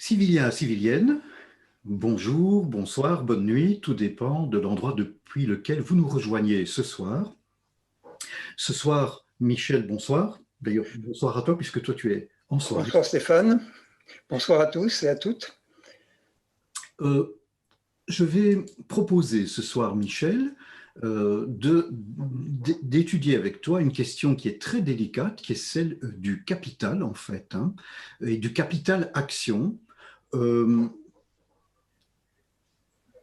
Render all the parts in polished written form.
Civiliens, civiliennes, bonjour, bonsoir, bonne nuit, tout dépend de l'endroit depuis lequel vous nous rejoignez ce soir. Ce soir, Michel, bonsoir. D'ailleurs, bonsoir à toi puisque toi tu es en soirée. Bonsoir Stéphane, bonsoir à tous et à toutes. Je vais proposer ce soir, Michel, d'étudier avec toi une question qui est très délicate, qui est celle du capital en fait, et du capital action.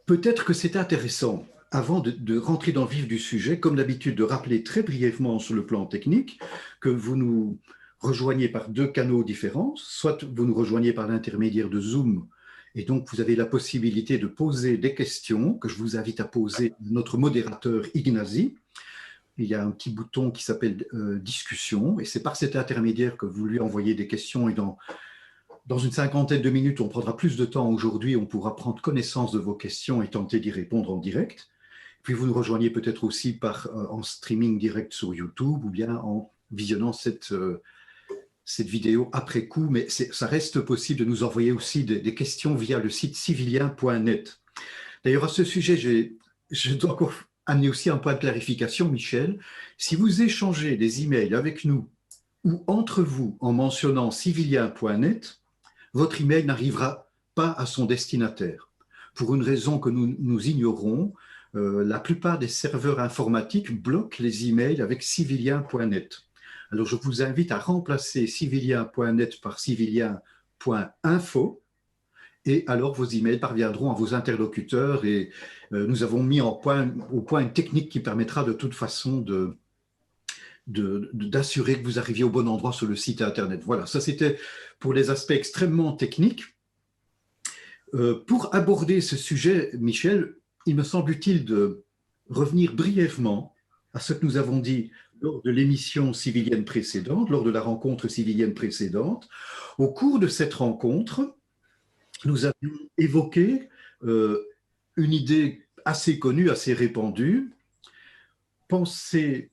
Peut-être que c'est intéressant, avant de rentrer dans le vif du sujet, comme d'habitude, de rappeler très brièvement sur le plan technique que vous nous rejoignez par deux canaux différents, soit vous nous rejoignez par l'intermédiaire de Zoom, et donc vous avez la possibilité de poser des questions que je vous invite à poser à notre modérateur Ignazi. Il y a un petit bouton qui s'appelle discussion, et c'est par cet intermédiaire que vous lui envoyez des questions, et dans une cinquantaine de minutes, on prendra plus de temps aujourd'hui, on pourra prendre connaissance de vos questions et tenter d'y répondre en direct. Puis vous nous rejoignez peut-être aussi en streaming direct sur YouTube ou bien en visionnant cette vidéo après coup, mais ça reste possible de nous envoyer aussi des questions via le site civilien.net. D'ailleurs, à ce sujet, je dois encore amener aussi un point de clarification, Michel. Si vous échangez des emails avec nous ou entre vous en mentionnant civilien.net, votre email n'arrivera pas à son destinataire. Pour une raison que nous ignorons, la plupart des serveurs informatiques bloquent les emails avec civilien.net. Alors, je vous invite à remplacer civilien.net par civilien.info et alors vos emails parviendront à vos interlocuteurs et nous avons mis au point une technique qui permettra de toute façon d'assurer que vous arriviez au bon endroit sur le site internet. Voilà, ça c'était pour les aspects extrêmement techniques. Pour aborder ce sujet, Michel, il me semble utile de revenir brièvement à ce que nous avons dit lors de l'émission civilienne précédente, lors de la rencontre civilienne précédente. Au cours de cette rencontre, nous avions évoqué une idée assez connue, assez répandue, pensée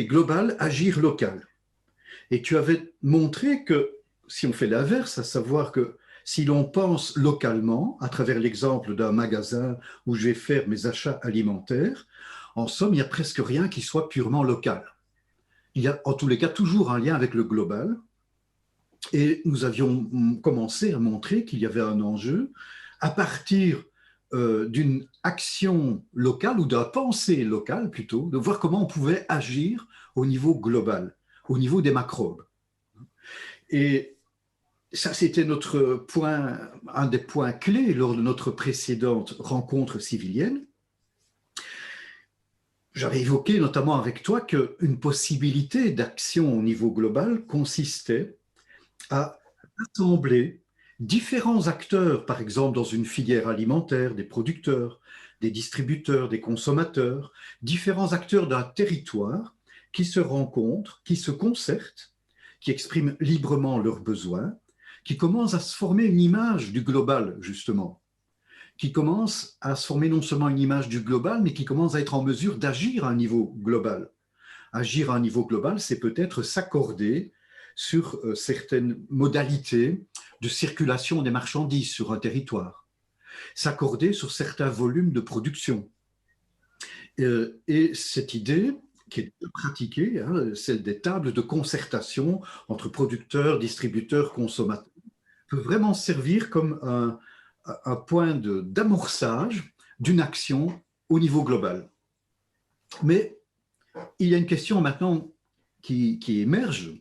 globale, agir local. Et tu avais montré que si on fait l'inverse, à savoir que si l'on pense localement, à travers l'exemple d'un magasin où je vais faire mes achats alimentaires, en somme, il n'y a presque rien qui soit purement local. Il y a en tous les cas toujours un lien avec le global. Et nous avions commencé à montrer qu'il y avait un enjeu à partir d'une action locale ou d'un pensée locale plutôt, de voir comment on pouvait agir au niveau global, au niveau des macrobes. Et ça, c'était un des points clés lors de notre précédente rencontre civilienne. J'avais évoqué notamment avec toi qu'une possibilité d'action au niveau global consistait à rassembler différents acteurs, par exemple dans une filière alimentaire, des producteurs, des distributeurs, des consommateurs, différents acteurs d'un territoire qui se rencontrent, qui se concertent, qui expriment librement leurs besoins, qui commencent à se former une image du global, justement, qui commencent à se former non seulement une image du global, mais qui commencent à être en mesure d'agir à un niveau global. Agir à un niveau global, c'est peut-être s'accorder sur certaines modalités de circulation des marchandises sur un territoire, s'accorder sur certains volumes de production. Et cette idée, qui est pratiquée, celle des tables de concertation entre producteurs, distributeurs, consommateurs, peut vraiment servir comme un point d'amorçage d'une action au niveau global. Mais il y a une question maintenant qui émerge.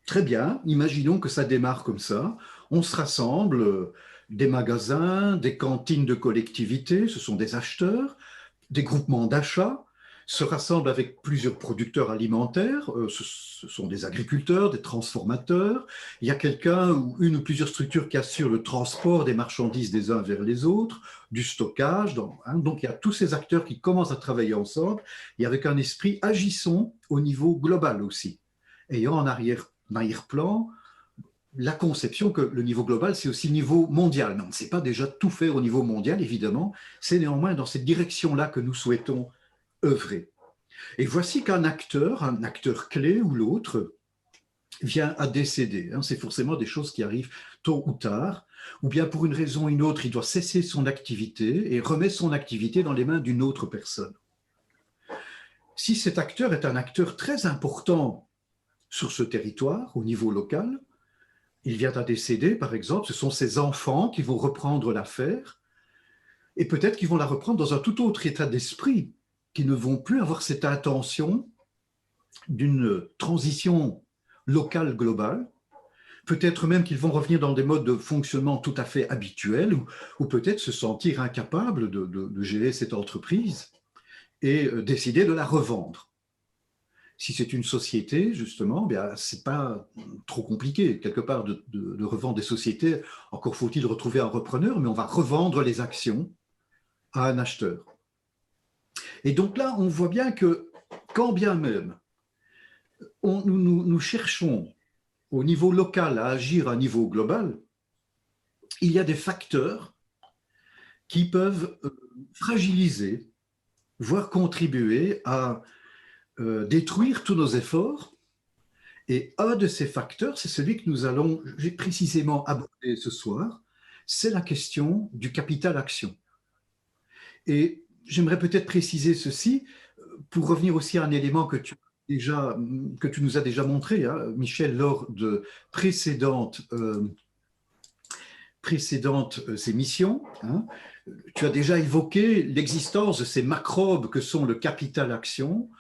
Très bien, imaginons que ça démarre comme ça. On se rassemble, des magasins, des cantines de collectivités, ce sont des acheteurs, des groupements d'achat, se rassemblent avec plusieurs producteurs alimentaires, ce sont des agriculteurs, des transformateurs. Il y a quelqu'un ou une ou plusieurs structures qui assurent le transport des marchandises des uns vers les autres, du stockage. Donc il y a tous ces acteurs qui commencent à travailler ensemble et avec un esprit agissons au niveau global aussi, ayant en arrière-plan la conception que le niveau global, c'est aussi le niveau mondial. Mais on ne sait pas déjà tout faire au niveau mondial, évidemment. C'est néanmoins dans cette direction-là que nous souhaitons œuvrer. Et voici qu'un acteur clé ou l'autre, vient à décéder. C'est forcément des choses qui arrivent tôt ou tard, ou bien pour une raison ou une autre, il doit cesser son activité et remettre son activité dans les mains d'une autre personne. Si cet acteur est un acteur très important sur ce territoire, au niveau local, il vient à décéder, par exemple, ce sont ses enfants qui vont reprendre l'affaire, et peut-être qu'ils vont la reprendre dans un tout autre état d'esprit, qui ne vont plus avoir cette intention d'une transition locale globale. Peut-être même qu'ils vont revenir dans des modes de fonctionnement tout à fait habituels, ou peut-être se sentir incapables de gérer cette entreprise et décider de la revendre. Si c'est une société, justement, ce n'est pas trop compliqué, quelque part, de revendre des sociétés. Encore faut-il retrouver un repreneur, mais on va revendre les actions à un acheteur. Et donc là, on voit bien que, quand bien même nous cherchons au niveau local à agir à un niveau global, il y a des facteurs qui peuvent fragiliser, voire contribuer à détruire tous nos efforts. Et un de ces facteurs, c'est celui que nous allons précisément aborder ce soir, c'est la question du capital action. Et j'aimerais peut-être préciser ceci, pour revenir aussi à un élément que tu nous as déjà montré, Michel, lors de précédentes émissions. Tu as déjà évoqué l'existence de ces macrobes que sont le capital action,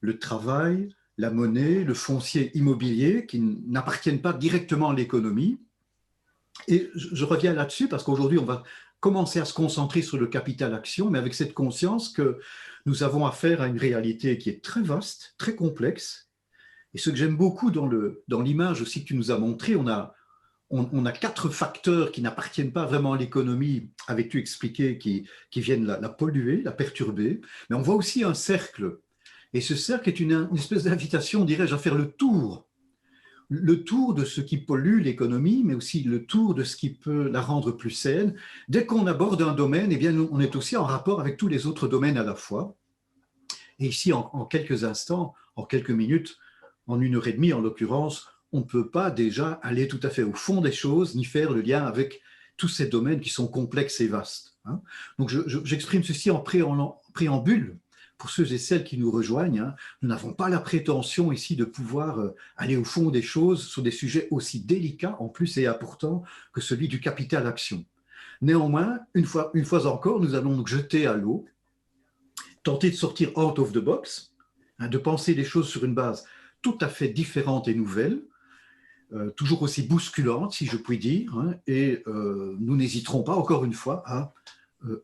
le travail, la monnaie, le foncier immobilier, qui n'appartiennent pas directement à l'économie. Et je reviens là-dessus parce qu'aujourd'hui, on va commencer à se concentrer sur le capital action, mais avec cette conscience que nous avons affaire à une réalité qui est très vaste, très complexe. Et ce que j'aime beaucoup dans l'image aussi que tu nous as montré, on a 4 facteurs qui n'appartiennent pas vraiment à l'économie, avais-tu expliqué, qui viennent la polluer, la perturber. Mais on voit aussi un cercle. Et ce cercle est une espèce d'invitation, dirais-je, à faire le tour de ce qui pollue l'économie, mais aussi le tour de ce qui peut la rendre plus saine. Dès qu'on aborde un domaine, eh bien, on est aussi en rapport avec tous les autres domaines à la fois. Et ici, en quelques instants, en quelques minutes, en 1h30 en l'occurrence, on ne peut pas déjà aller tout à fait au fond des choses, ni faire le lien avec tous ces domaines qui sont complexes et vastes. Donc j'exprime ceci en préambule. Pour ceux et celles qui nous rejoignent, nous n'avons pas la prétention ici de pouvoir aller au fond des choses sur des sujets aussi délicats en plus et importants que celui du capital action. Néanmoins, une fois encore, nous allons nous jeter à l'eau, tenter de sortir out of the box, de penser les choses sur une base tout à fait différente et nouvelle, toujours aussi bousculante, si je puis dire, et nous n'hésiterons pas, encore une fois, à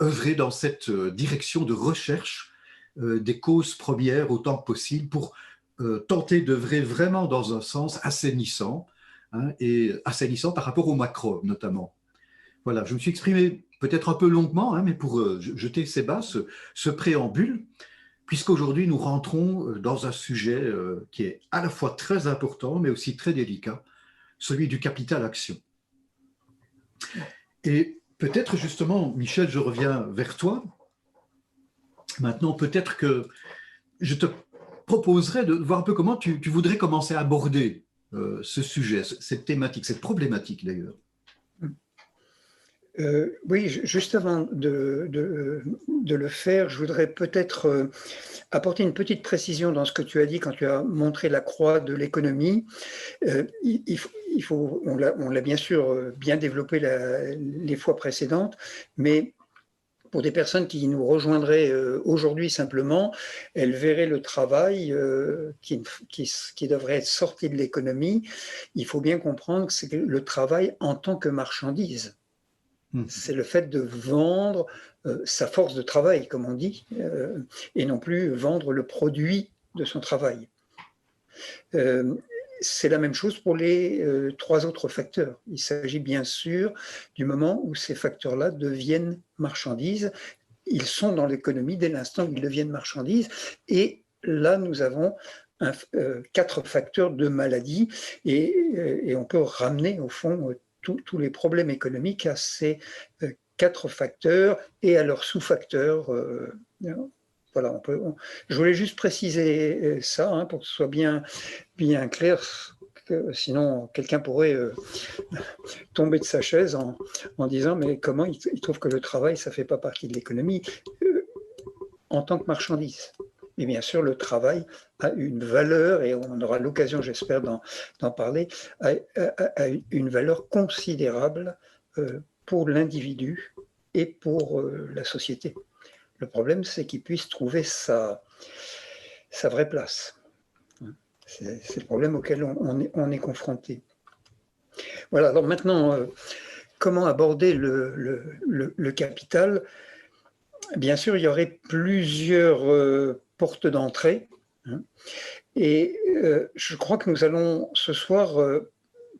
œuvrer dans cette direction de recherche des causes premières autant que possible pour tenter d'œuvrer vraiment dans un sens assainissant, et assainissant par rapport au macro notamment. Voilà, je me suis exprimé peut-être un peu longuement, mais pour jeter ces bases, ce préambule, puisqu'aujourd'hui nous rentrons dans un sujet qui est à la fois très important mais aussi très délicat, celui du capital action. Et peut-être justement, Michel, je reviens vers toi. Maintenant, peut-être que je te proposerais de voir un peu comment tu voudrais commencer à aborder ce sujet, cette thématique, cette problématique d'ailleurs. Oui, juste avant de le faire, je voudrais peut-être apporter une petite précision dans ce que tu as dit quand tu as montré la croix de l'économie. On l'a bien sûr bien développé les fois précédentes, mais pour des personnes qui nous rejoindraient aujourd'hui simplement, elles verraient le travail qui devrait être sorti de l'économie. Il faut bien comprendre que c'est le travail en tant que marchandise. C'est le fait de vendre sa force de travail, comme on dit, et non plus vendre le produit de son travail. C'est la même chose pour les 3 autres facteurs. Il s'agit bien sûr du moment où ces facteurs-là deviennent marchandises. Ils sont dans l'économie dès l'instant où ils deviennent marchandises. Et là, nous avons 4 facteurs de maladie et on peut ramener au fond tous les problèmes économiques à ces 4 facteurs et à leurs sous-facteurs. Voilà, je voulais juste préciser ça pour que ce soit bien clair que sinon quelqu'un pourrait tomber de sa chaise en disant mais comment il trouve que le travail, ça ne fait pas partie de l'économie en tant que marchandise. Et bien sûr, le travail a une valeur, et on aura l'occasion, j'espère, d'en parler, a une valeur considérable pour l'individu et pour la société. Le problème, c'est qu'il puisse trouver sa vraie place. C'est le problème auquel on est confronté. Voilà, alors maintenant, comment aborder le capital? Bien sûr, il y aurait plusieurs portes d'entrée. Hein, et je crois que nous allons ce soir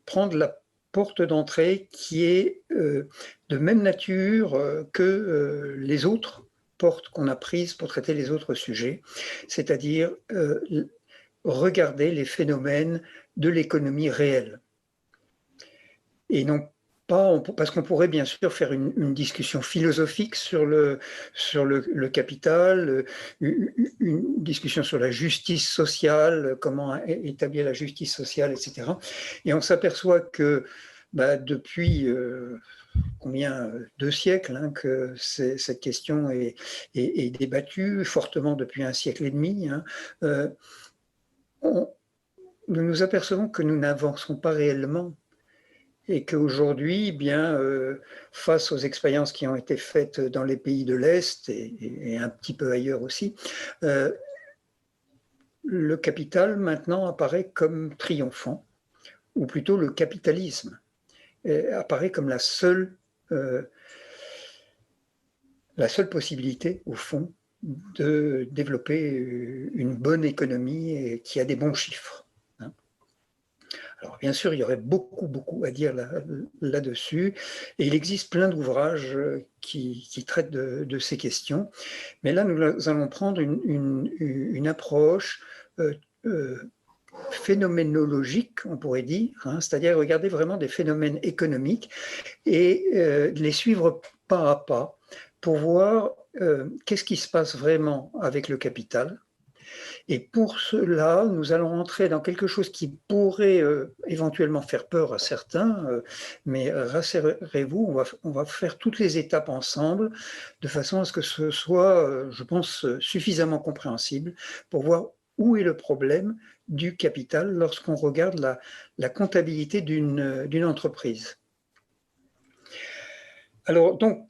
prendre la porte d'entrée qui est de même nature que les autres portes qu'on a prises pour traiter les autres sujets, c'est-à-dire regarder les phénomènes de l'économie réelle. Et non pas, parce qu'on pourrait bien sûr faire une discussion philosophique sur le capital, une discussion sur la justice sociale, comment établir la justice sociale, etc. Et on s'aperçoit que depuis combien 2 siècles hein, que cette question est débattue, fortement depuis 1 siècle et demi, hein, nous nous apercevons que nous n'avançons pas réellement et qu'aujourd'hui, bien, face aux expériences qui ont été faites dans les pays de l'Est et un petit peu ailleurs aussi, le capital maintenant apparaît comme triomphant, ou plutôt le capitalisme apparaît comme la seule possibilité, au fond, de développer une bonne économie qui a des bons chiffres. Alors bien sûr, il y aurait beaucoup à dire là-dessus, et il existe plein d'ouvrages qui traitent de ces questions, mais là nous allons prendre une approche phénoménologique, on pourrait dire, hein, c'est-à-dire regarder vraiment des phénomènes économiques et les suivre pas à pas pour voir qu'est-ce qui se passe vraiment avec le capital. Et pour cela, nous allons entrer dans quelque chose qui pourrait éventuellement faire peur à certains, mais rassurez-vous, on va faire toutes les étapes ensemble, de façon à ce que ce soit, je pense, suffisamment compréhensible pour voir où est le problème du capital lorsqu'on regarde la comptabilité d'une entreprise. Alors donc,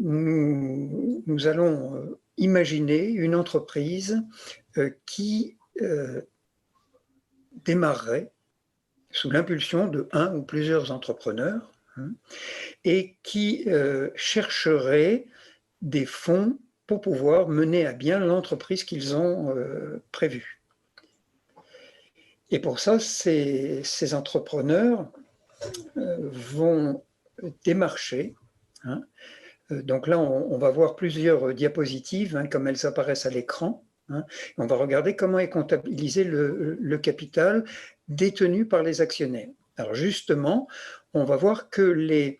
nous allons imaginer une entreprise qui démarrerait sous l'impulsion de un ou plusieurs entrepreneurs hein, et qui chercherait des fonds pour pouvoir mener à bien l'entreprise qu'ils ont prévue. Et pour ça, ces entrepreneurs vont démarcher. Hein, donc là, on va voir plusieurs diapositives, hein, comme elles apparaissent à l'écran. Hein, on va regarder comment est comptabilisé le capital détenu par les actionnaires. Alors justement, on va voir que les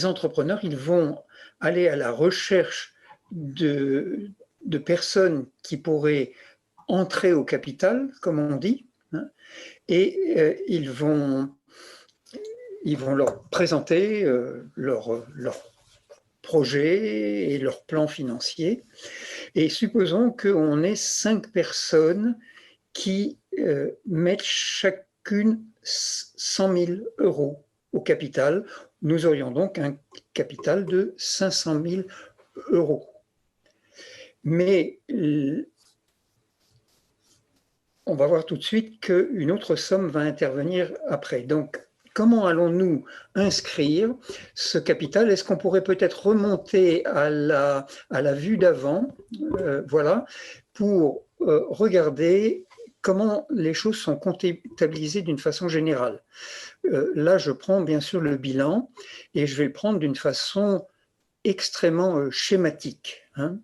entrepreneurs, ils vont aller à la recherche de personnes qui pourraient entrer au capital, comme on dit, hein, et ils vont leur présenter leur projet et leur plan financier. Et supposons qu'on ait 5 personnes qui mettent chacune 100 000 euros au capital. Nous aurions donc un capital de 500 000 euros. Mais on va voir tout de suite qu'une autre somme va intervenir après. Donc, comment allons-nous inscrire ce capital? Est-ce qu'on pourrait peut-être remonter à la vue d'avant, voilà, pour regarder comment les choses sont comptabilisées d'une façon générale. Là, je prends bien sûr le bilan et je vais le prendre d'une façon extrêmement schématique. Hein.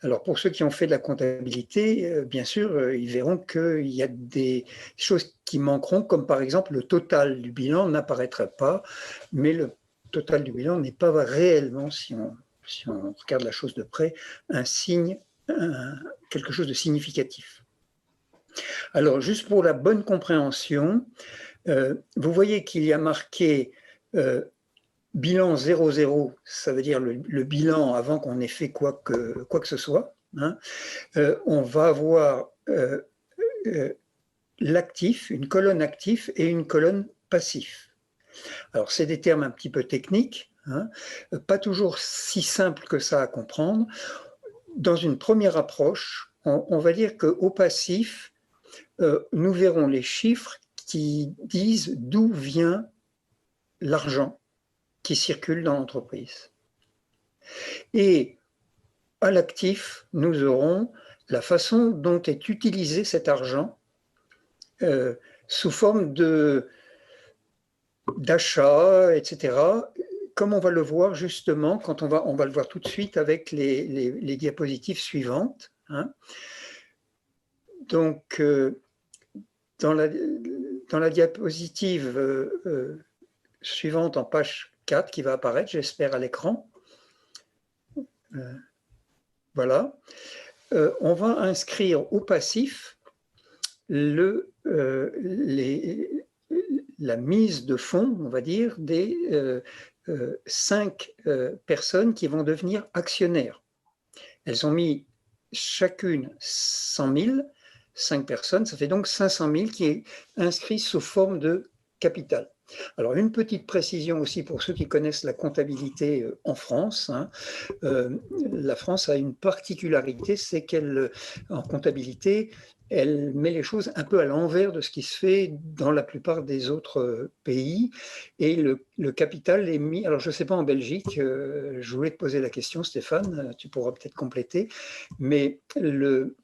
Alors, pour ceux qui ont fait de la comptabilité, bien sûr, ils verront qu'il y a des choses qui manqueront, comme par exemple le total du bilan n'apparaîtrait pas, mais le total du bilan n'est pas réellement, si on regarde la chose de près, un signe, quelque chose de significatif. Alors, juste pour la bonne compréhension, vous voyez qu'il y a marqué bilan 00, ça veut dire le bilan avant qu'on ait fait quoi que ce soit. Hein. On va avoir l'actif, une colonne actif et une colonne passif. Alors, c'est des termes un petit peu techniques, hein, pas toujours si simples que ça à comprendre. Dans une première approche, on va dire qu'au passif, nous verrons les chiffres qui disent d'où vient l'argent qui circule dans l'entreprise. Et à l'actif, nous aurons la façon dont est utilisé cet argent sous forme d'achat, etc., comme on va le voir justement, quand on va le voir tout de suite avec les diapositives suivantes. Hein. Donc, dans la diapositive suivante en page 4 qui va apparaître, j'espère, à l'écran, voilà, on va inscrire au passif la mise de fonds, on va dire, des 5 personnes qui vont devenir actionnaires. Elles ont mis chacune 100 000, 5 personnes, ça fait donc 500 000 qui est inscrit sous forme de capital. Alors, une petite précision aussi pour ceux qui connaissent la comptabilité en France. Hein. La France a une particularité, c'est qu'elle, en comptabilité, elle met les choses un peu à l'envers de ce qui se fait dans la plupart des autres pays. Et le capital est mis, alors je ne sais pas en Belgique, je voulais te poser la question, Stéphane, tu pourras peut-être compléter, mais le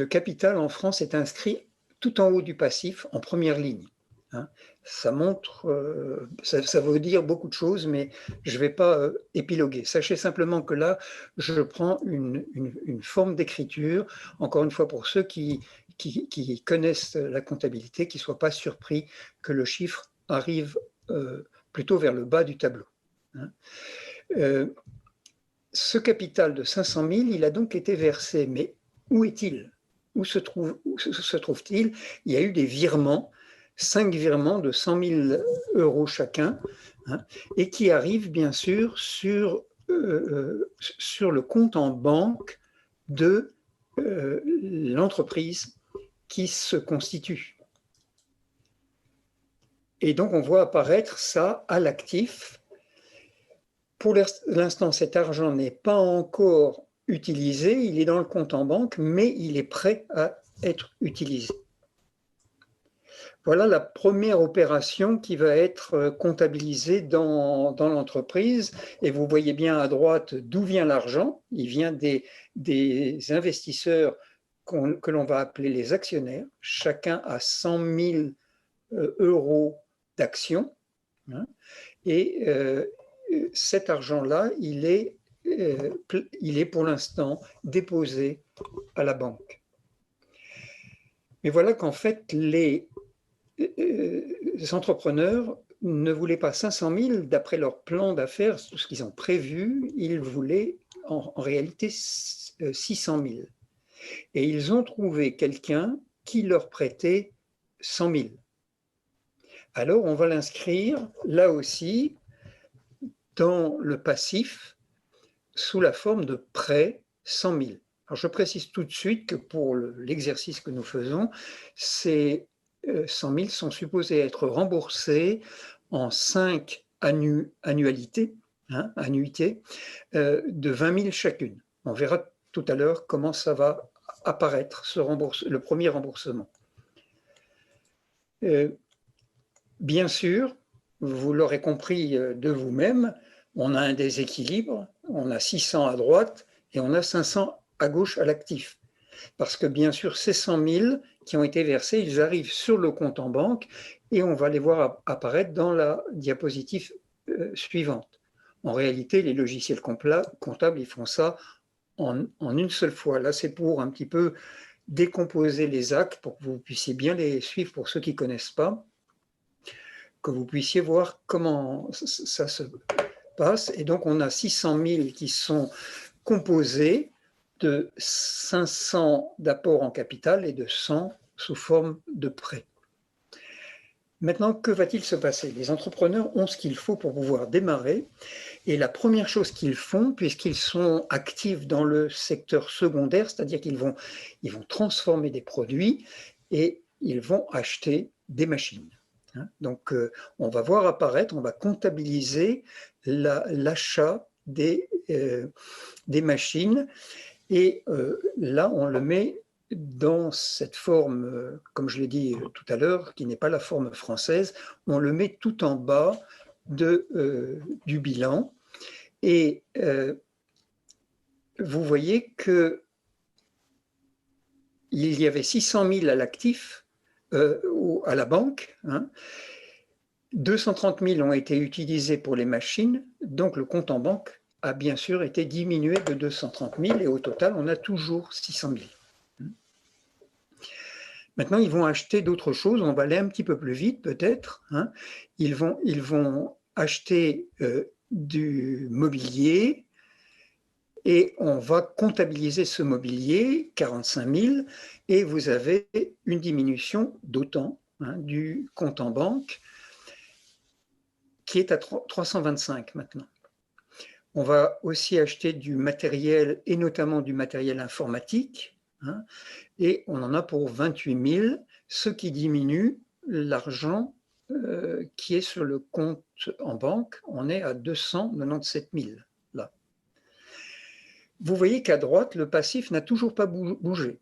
capital en France est inscrit tout en haut du passif, en première ligne. Hein. Ça montre, ça veut dire beaucoup de choses, mais je ne vais pas épiloguer. Sachez simplement que là, je prends une forme d'écriture, encore une fois pour ceux qui connaissent la comptabilité, qui ne soient pas surpris que le chiffre arrive plutôt vers le bas du tableau. Hein. Ce capital de 500 000, il a donc été versé, mais où est-il ? Où se trouve-t-il ? Il y a eu des virements, 5 virements de 100 000 euros chacun, hein, et qui arrivent bien sûr sur le compte en banque de l'entreprise qui se constitue. Et donc on voit apparaître ça à l'actif. Pour l'instant, cet argent n'est pas encore utilisé, il est dans le compte en banque, mais il est prêt à être utilisé. Voilà la première opération qui va être comptabilisée dans l'entreprise. Et vous voyez bien à droite d'où vient l'argent. Il vient des investisseurs que l'on va appeler les actionnaires. Chacun a 100 000 euros d'actions. Hein, et cet argent-là, il est pour l'instant déposé à la banque. Mais voilà qu'en fait, les entrepreneurs ne voulaient pas 500 000 d'après leur plan d'affaires, tout ce qu'ils ont prévu, ils voulaient en réalité 600 000. Et ils ont trouvé quelqu'un qui leur prêtait 100 000. Alors, on va l'inscrire là aussi dans le passif sous la forme de prêt 100 000. Alors, je précise tout de suite que pour l'exercice que nous faisons, ces 100 000 sont supposés être remboursés en 5 annuités, de 20 000 chacune. On verra tout à l'heure comment ça va apparaître, le premier remboursement. Bien sûr, vous l'aurez compris de vous-même, on a un déséquilibre, on a 600 à droite et on a 500 à gauche à l'actif. Parce que bien sûr, ces 100 000 qui ont été versés, ils arrivent sur le compte en banque et on va les voir apparaître dans la diapositive suivante. En réalité, les logiciels comptables, ils font ça en une seule fois. Là, c'est pour un petit peu décomposer les actes pour que vous puissiez bien les suivre pour ceux qui ne connaissent pas, que vous puissiez voir comment ça se passe. Et donc, on a 600 000 qui sont composés de 500 d'apport en capital et de 100 sous forme de prêt. Maintenant, que va-t-il se passer? Les entrepreneurs ont ce qu'il faut pour pouvoir démarrer. Et la première chose qu'ils font, puisqu'ils sont actifs dans le secteur secondaire, c'est-à-dire qu'ils vont transformer des produits et ils vont acheter des machines. Donc, on va voir apparaître, on va comptabiliser l'achat des machines. Et là, on le met dans cette forme, comme je l'ai dit tout à l'heure, qui n'est pas la forme française, on le met tout en bas du bilan. Et vous voyez qu'il y avait 600 000 à l'actif, à la banque, 230 000 ont été utilisés pour les machines, donc le compte en banque a bien sûr été diminué de 230 000 et au total, on a toujours 600 000. Maintenant, ils vont acheter d'autres choses, on va aller un petit peu plus vite peut-être. Ils vont acheter du mobilier et on va comptabiliser ce mobilier, 45 000, et vous avez une diminution d'autant du compte en banque qui est à 325 maintenant. On va aussi acheter du matériel et notamment du matériel informatique, et on en a pour 28 000, ce qui diminue l'argent qui est sur le compte en banque. On est à 297 000 là. Vous voyez qu'à droite, le passif n'a toujours pas bougé.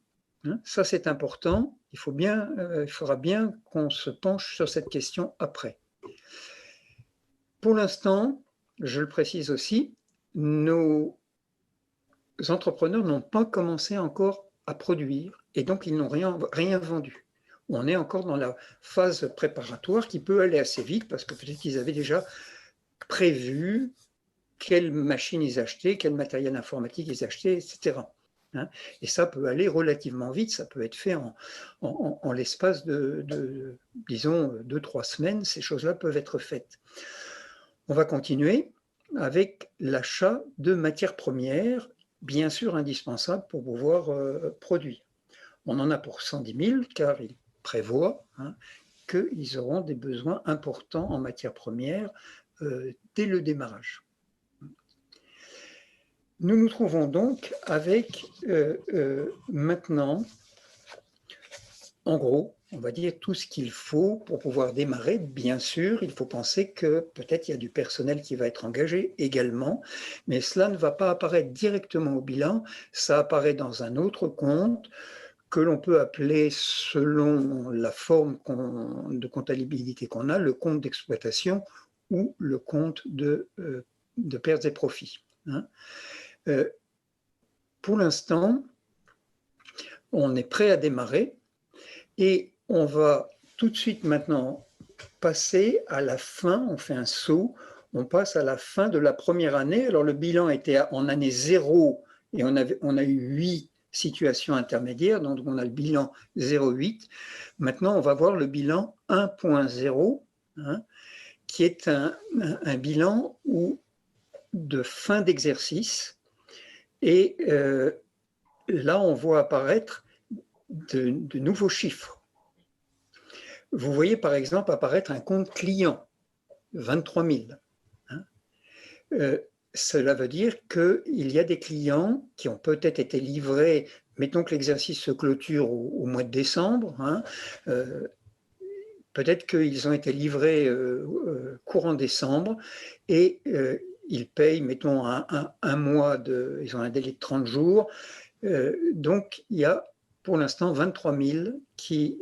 Ça, c'est important. Il faudra bien qu'on se penche sur cette question après. Pour l'instant, je le précise aussi, nos entrepreneurs n'ont pas commencé encore à produire et donc ils n'ont rien vendu. On est encore dans la phase préparatoire qui peut aller assez vite parce que peut-être qu'ils avaient déjà prévu quelles machines ils achetaient, quel matériel informatique ils achetaient, etc. Et ça peut aller relativement vite, ça peut être fait en l'espace de disons, 2-3 semaines, ces choses-là peuvent être faites. On va continuer avec l'achat de matières premières, bien sûr indispensables pour pouvoir produire. On en a pour 110 000 car il prévoit qu'ils auront des besoins importants en matières premières dès le démarrage. Nous nous trouvons donc avec maintenant, en gros, on va dire tout ce qu'il faut pour pouvoir démarrer. Bien sûr, il faut penser que peut-être il y a du personnel qui va être engagé également, mais cela ne va pas apparaître directement au bilan, ça apparaît dans un autre compte que l'on peut appeler, selon la forme de comptabilité qu'on a, le compte d'exploitation ou le compte de pertes et profits. Pour l'instant, on est prêt à démarrer et on va tout de suite maintenant passer à la fin, on fait un saut, on passe à la fin de la première année. Alors le bilan était en année 0 et on a eu 8 situations intermédiaires, donc on a le bilan 0,8. Maintenant, on va voir le bilan 1.0, qui est un bilan de fin d'exercice. Et là, on voit apparaître de nouveaux chiffres. Vous voyez par exemple apparaître un compte client, 23 000. Cela veut dire qu'il y a des clients qui ont peut-être été livrés, mettons que l'exercice se clôture au mois de décembre, peut-être qu'ils ont été livrés courant décembre et ils payent, mettons, un mois, ils ont un délai de 30 jours. Donc, il y a pour l'instant 23 000 qui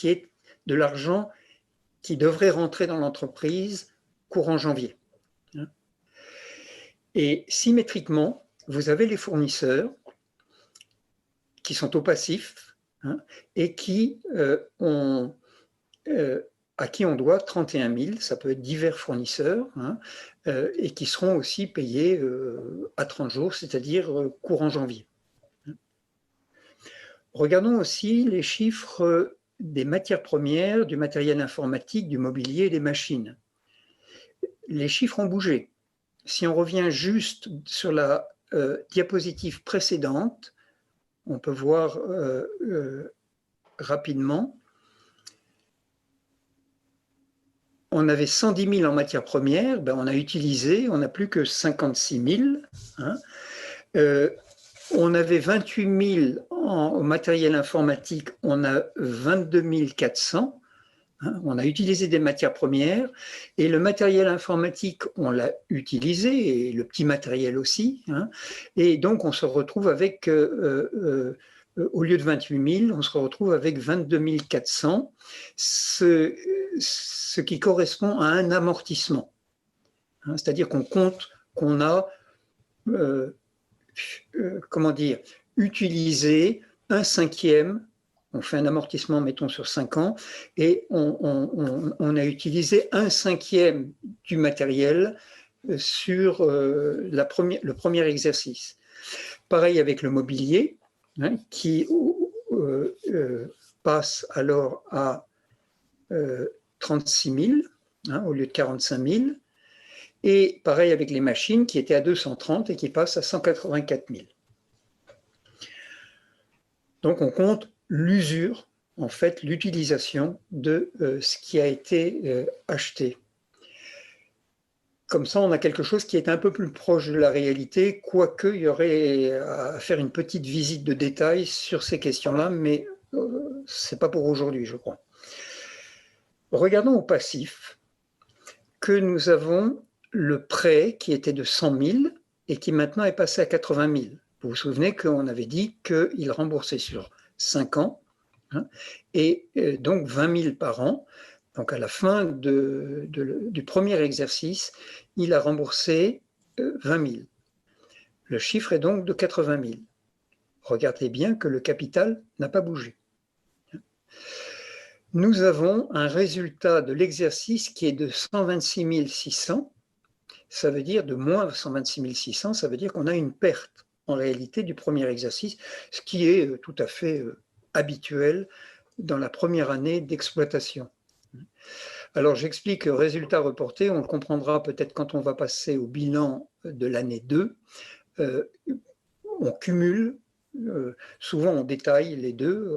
est de l'argent qui devrait rentrer dans l'entreprise courant janvier. Et symétriquement, vous avez les fournisseurs qui sont au passif et à qui on doit 31 000, ça peut être divers fournisseurs, et qui seront aussi payés à 30 jours, c'est-à-dire courant janvier. Regardons aussi les chiffres des matières premières, du matériel informatique, du mobilier et des machines. Les chiffres ont bougé. Si on revient juste sur la diapositive précédente, on peut voir rapidement, on avait 110 000 en matière première, ben on a utilisé, on n'a plus que 56 000. Hein. On avait 28 000 en matériel informatique, on a 22 400. Hein. On a utilisé des matières premières et le matériel informatique, on l'a utilisé, et le petit matériel aussi. Hein. Et donc, on se retrouve avec, au lieu de 28 000, on se retrouve avec 22 400, ce qui correspond à un amortissement. Hein. C'est-à-dire qu'on compte qu'on a, comment dire, utilisé 1/5. On fait un amortissement, mettons, sur 5 ans, et on a utilisé 1/5 du matériel sur le premier exercice. Pareil avec le mobilier, hein, qui passe alors à 36 000, hein, au lieu de 45 000. Et pareil avec les machines, qui étaient à 230 et qui passent à 184 000. Donc on compte l'usure, en fait, l'utilisation de ce qui a été acheté. Comme ça, on a quelque chose qui est un peu plus proche de la réalité, quoique il y aurait à faire une petite visite de détail sur ces questions-là, mais ce n'est pas pour aujourd'hui, je crois. Regardons au passif, que nous avons le prêt qui était de 100 000 et qui maintenant est passé à 80 000. Vous vous souvenez qu'on avait dit qu'il remboursait sur 5 ans, hein, et donc 20 000 par an. Donc à la fin du premier exercice, il a remboursé 20 000. Le chiffre est donc de 80 000. Regardez bien que le capital n'a pas bougé. Nous avons un résultat de l'exercice qui est de 126 600. Ça veut dire de moins 126 600, ça veut dire qu'on a une perte en réalité du premier exercice, ce qui est tout à fait habituel dans la première année d'exploitation. Alors j'explique résultat reporté, on le comprendra peut-être quand on va passer au bilan de l'année 2. On cumule, souvent on détaille les deux.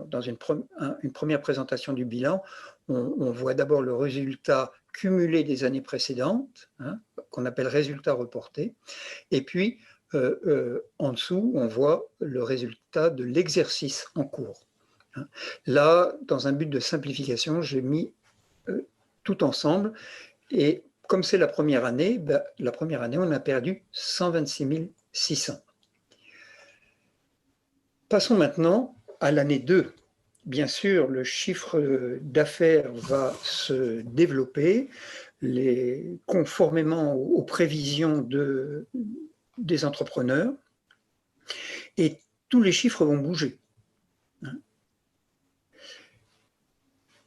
Dans une première présentation du bilan, on voit d'abord le résultat cumulé des années précédentes, hein, qu'on appelle résultat reporté, et puis en dessous, on voit le résultat de l'exercice en cours. Là, dans un but de simplification, j'ai mis tout ensemble, et comme c'est la première année, on a perdu 126 600. Passons maintenant à l'année 2. Bien sûr, le chiffre d'affaires va se développer conformément aux prévisions des entrepreneurs, et tous les chiffres vont bouger.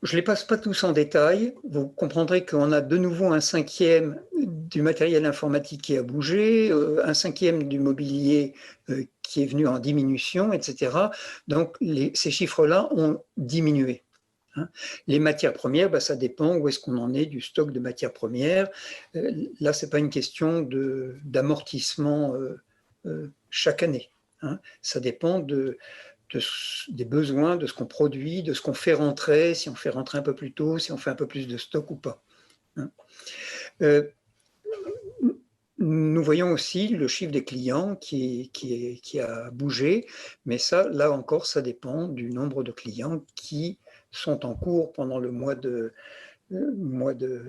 Je ne les passe pas tous en détail. Vous comprendrez qu'on a de nouveau 1/5 du matériel informatique qui a bougé, 1/5 du mobilier qui est venu en diminution, etc. Donc, ces chiffres-là ont diminué. Hein. Les matières premières, ben, ça dépend où est-ce qu'on en est du stock de matières premières. Là, ce n'est pas une question d'amortissement chaque année. Hein. Ça dépend des besoins, de ce qu'on produit, de ce qu'on fait rentrer, si on fait rentrer un peu plus tôt, si on fait un peu plus de stock ou pas. Hein. Nous voyons aussi le chiffre des clients qui a bougé, mais ça, là encore, ça dépend du nombre de clients qui sont en cours pendant le mois de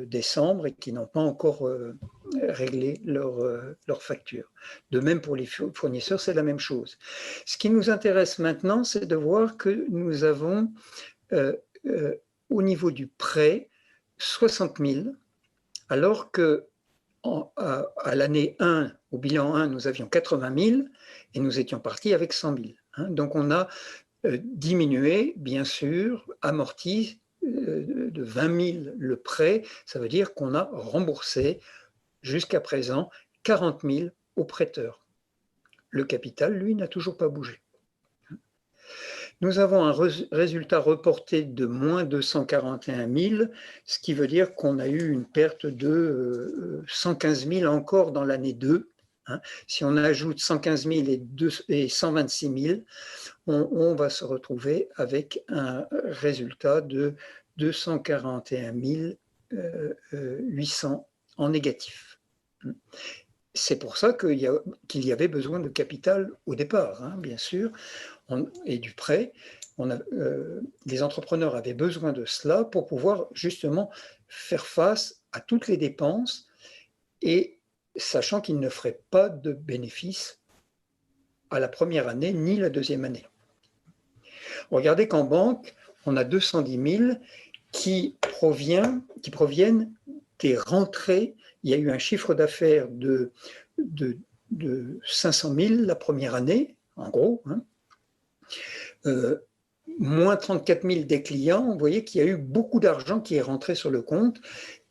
décembre et qui n'ont pas encore réglé leur facture. De même pour les fournisseurs, c'est la même chose. Ce qui nous intéresse maintenant, c'est de voir que nous avons au niveau du prêt 60 000, alors que à l'année 1, au bilan 1, nous avions 80 000 et nous étions partis avec 100 000. Hein. Donc on a diminué, bien sûr, amorti de 20 000 le prêt. Ça veut dire qu'on a remboursé jusqu'à présent 40 000 au prêteur. Le capital, lui, n'a toujours pas bougé. Nous avons un résultat reporté de moins 241 000, ce qui veut dire qu'on a eu une perte de 115 000 encore dans l'année 2. hein. Si on ajoute 115 000 et 126 000, on va se retrouver avec un résultat de 241 800 en négatif. C'est pour ça qu'il y avait besoin de capital au départ, hein, bien sûr, et du prêt. Les entrepreneurs avaient besoin de cela pour pouvoir justement faire face à toutes les dépenses, et sachant qu'ils ne feraient pas de bénéfices à la première année ni la deuxième année. Regardez qu'en banque, on a 210 000 qui proviennent des rentrées. Il y a eu un chiffre d'affaires de 500 000 la première année, en gros, hein. Moins 34 000 des clients. Vous voyez qu'il y a eu beaucoup d'argent qui est rentré sur le compte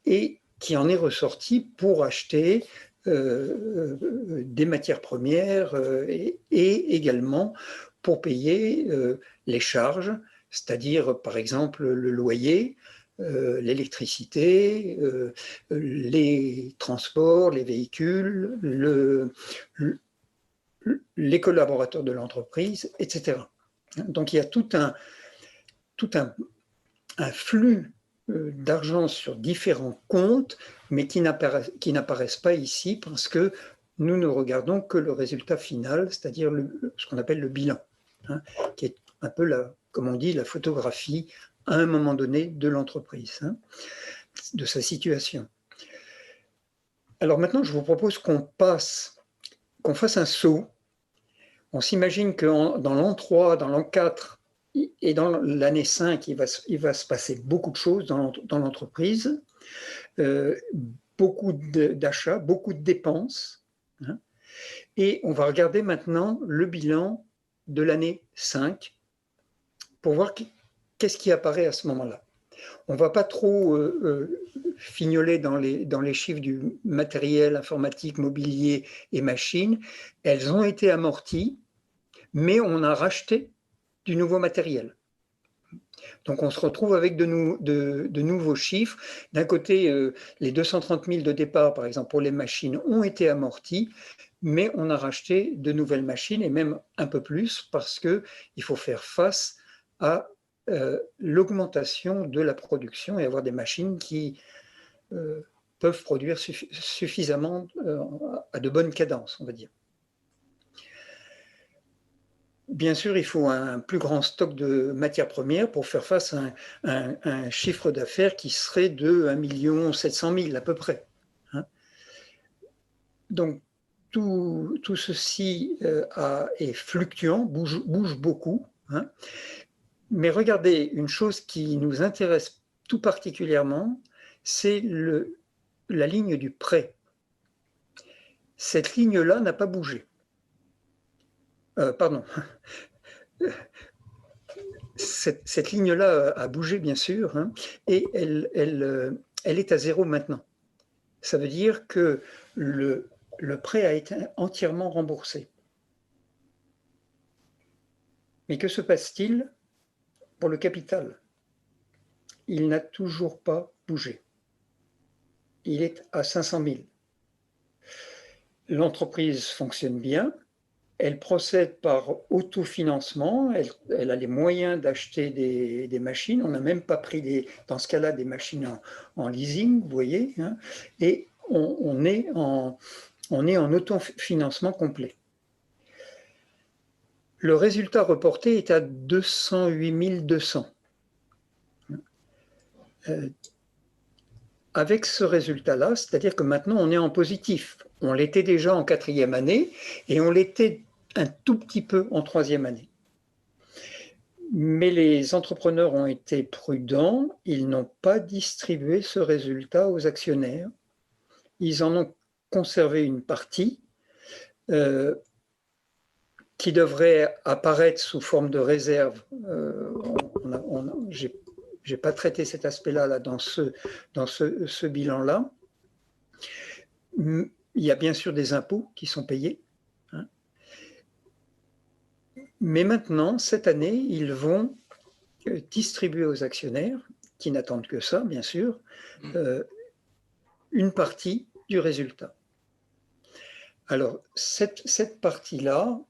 et qui en est ressorti pour acheter des matières premières et également pour payer les charges, c'est-à-dire par exemple le loyer, l'électricité, les transports, les véhicules, les collaborateurs de l'entreprise, etc. Donc il y a tout un flux d'argent sur différents comptes, mais qui n'apparaissent pas ici parce que nous ne regardons que le résultat final, c'est-à-dire ce qu'on appelle le bilan, hein, qui est un peu, comme on dit, la photographie à un moment donné de l'entreprise, hein, de sa situation. Alors maintenant, je vous propose qu'on fasse un saut. On s'imagine que dans l'an 3, dans l'an 4 et dans l'année 5, il va se passer beaucoup de choses dans l'entreprise, beaucoup d'achats, beaucoup de dépenses, hein, et on va regarder maintenant le bilan de l'année 5 pour voir qu'est-ce qui apparaît à ce moment-là. On ne va pas trop fignoler dans les chiffres du matériel informatique, mobilier et machines. Elles ont été amorties, mais on a racheté du nouveau matériel. Donc on se retrouve avec de nouveaux chiffres. D'un côté, les 230 000 de départ, par exemple, pour les machines ont été amortis, mais on a racheté de nouvelles machines, et même un peu plus, parce qu'il faut faire face à l'augmentation de la production et avoir des machines qui peuvent produire suffisamment à de bonnes cadences, on va dire. Bien sûr, il faut un plus grand stock de matières premières pour faire face à un chiffre d'affaires qui serait de 1 700 000 à peu près, hein. Donc, tout ceci est fluctuant, bouge beaucoup, hein. Mais regardez, une chose qui nous intéresse tout particulièrement, c'est la ligne du prêt. Cette ligne-là n'a pas bougé. Pardon. Cette ligne-là a bougé, bien sûr, hein, et elle est à zéro maintenant. Ça veut dire que le prêt a été entièrement remboursé. Mais que se passe-t-il pour le capital? Il n'a toujours pas bougé. Il est à 500 000. L'entreprise fonctionne bien. Elle procède par autofinancement, elle a les moyens d'acheter des machines. On n'a même pas pris, dans ce cas-là, des machines en leasing, vous voyez, hein, et on est en autofinancement complet. Le résultat reporté est à 208 200. Avec ce résultat-là, c'est-à-dire que maintenant on est en positif. On l'était déjà en 4e année et on l'était un tout petit peu en 3e année. Mais les entrepreneurs ont été prudents, ils n'ont pas distribué ce résultat aux actionnaires. Ils en ont conservé une partie qui devrait apparaître sous forme de réserve. Je n'ai pas traité cet aspect-là dans ce bilan-là. Il y a bien sûr des impôts qui sont payés, hein. Mais maintenant, cette année, ils vont distribuer aux actionnaires, qui n'attendent que ça, bien sûr, une partie du résultat. Alors, cette partie-là,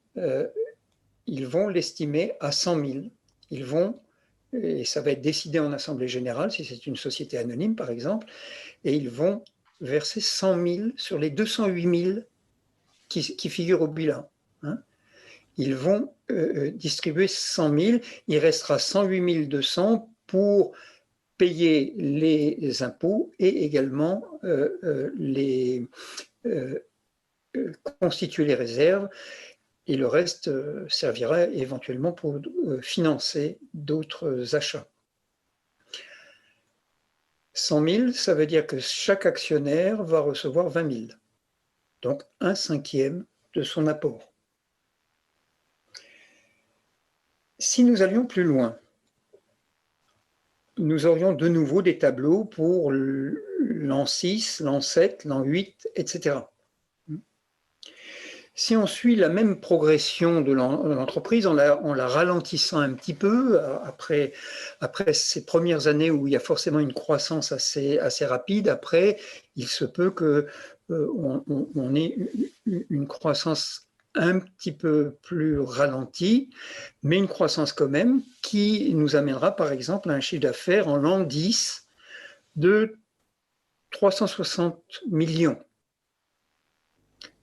ils vont l'estimer à 100 000. Ils vont, et ça va être décidé en assemblée générale, si c'est une société anonyme par exemple, et ils vont verser 100 000 sur les 208 000 qui figurent au bilan. Hein. Ils vont distribuer 100 000, il restera 108 200 pour payer les impôts et également constituer les réserves, et le reste servira éventuellement pour financer d'autres achats. 100 000, ça veut dire que chaque actionnaire va recevoir 20 000, donc 1/5 de son apport. Si nous allions plus loin, nous aurions de nouveau des tableaux pour l'an 6, l'an 7, l'an 8, etc. Si on suit la même progression de l'entreprise en la ralentissant un petit peu, après ces premières années où il y a forcément une croissance assez rapide, après, il se peut qu'on ait une croissance un petit peu plus ralentie, mais une croissance quand même qui nous amènera par exemple à un chiffre d'affaires en l'an 10 de 360 millions.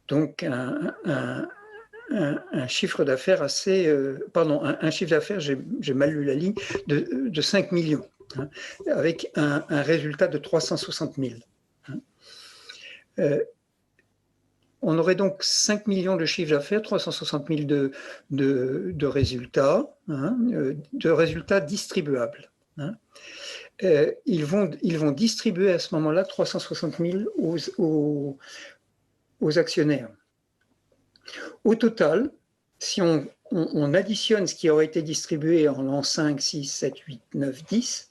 Donc un chiffre d'affaires assez... pardon, un chiffre d'affaires, j'ai mal lu la ligne, de 5 millions, hein, avec un résultat de 360 000. Hein. On aurait donc 5 millions de chiffre d'affaires, 360 000 de résultats, hein, de résultats distribuables. Hein. Ils vont distribuer à ce moment-là 360 000 aux actionnaires. Au total, si on additionne ce qui aurait été distribué en l'an 5, 6, 7, 8, 9, 10,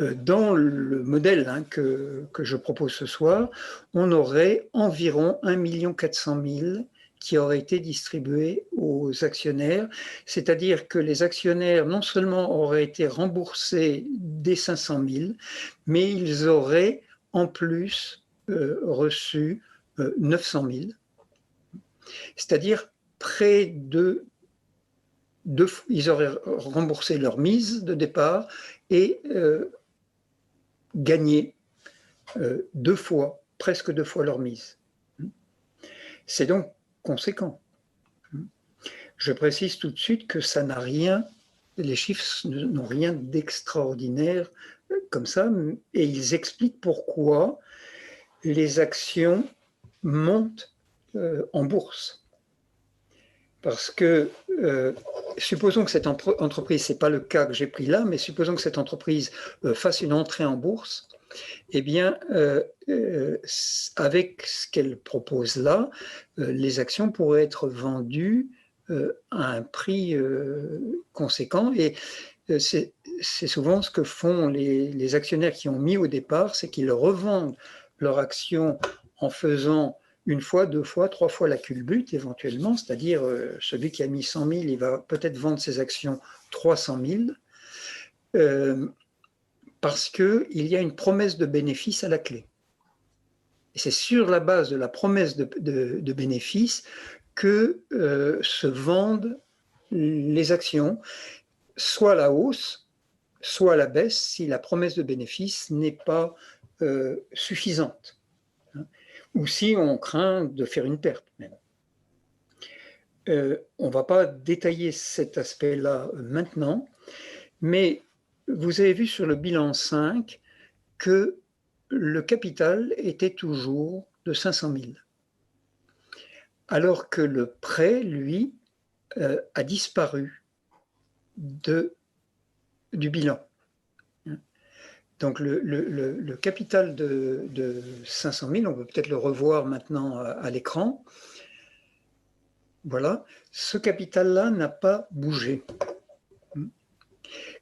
dans le modèle que je propose ce soir, on aurait environ 1 400 000 qui auraient été distribués aux actionnaires, c'est-à-dire que les actionnaires non seulement auraient été remboursés des 500 000, mais ils auraient en plus reçu 900 000, c'est-à-dire près de ils auraient remboursé leur mise de départ et gagné presque deux fois leur mise. C'est donc conséquent. Je précise tout de suite que ça n'a rien, les chiffres n'ont rien d'extraordinaire comme ça, et ils expliquent pourquoi les actions montent en bourse. Parce que, supposons que cette entreprise, ce n'est pas le cas que j'ai pris là, mais supposons que cette entreprise fasse une entrée en bourse, eh bien, avec ce qu'elle propose là, les actions pourraient être vendues à un prix conséquent. Et c'est souvent ce que font les actionnaires qui ont mis au départ, c'est qu'ils revendent leur action en faisant une fois, deux fois, trois fois la culbute éventuellement, c'est-à-dire celui qui a mis 100 000, il va peut-être vendre ses actions 300 000, parce qu'il y a une promesse de bénéfice à la clé. Et c'est sur la base de la promesse de bénéfice que se vendent les actions, soit à la hausse, soit à la baisse, si la promesse de bénéfice n'est pas suffisante, hein, ou si on craint de faire une perte même. On ne va pas détailler cet aspect-là maintenant, mais vous avez vu sur le bilan 5 que le capital était toujours de 500 000, alors que le prêt, lui, a disparu du bilan. Donc le capital de 500 000, on peut peut-être le revoir maintenant à l'écran. Voilà, ce capital-là n'a pas bougé.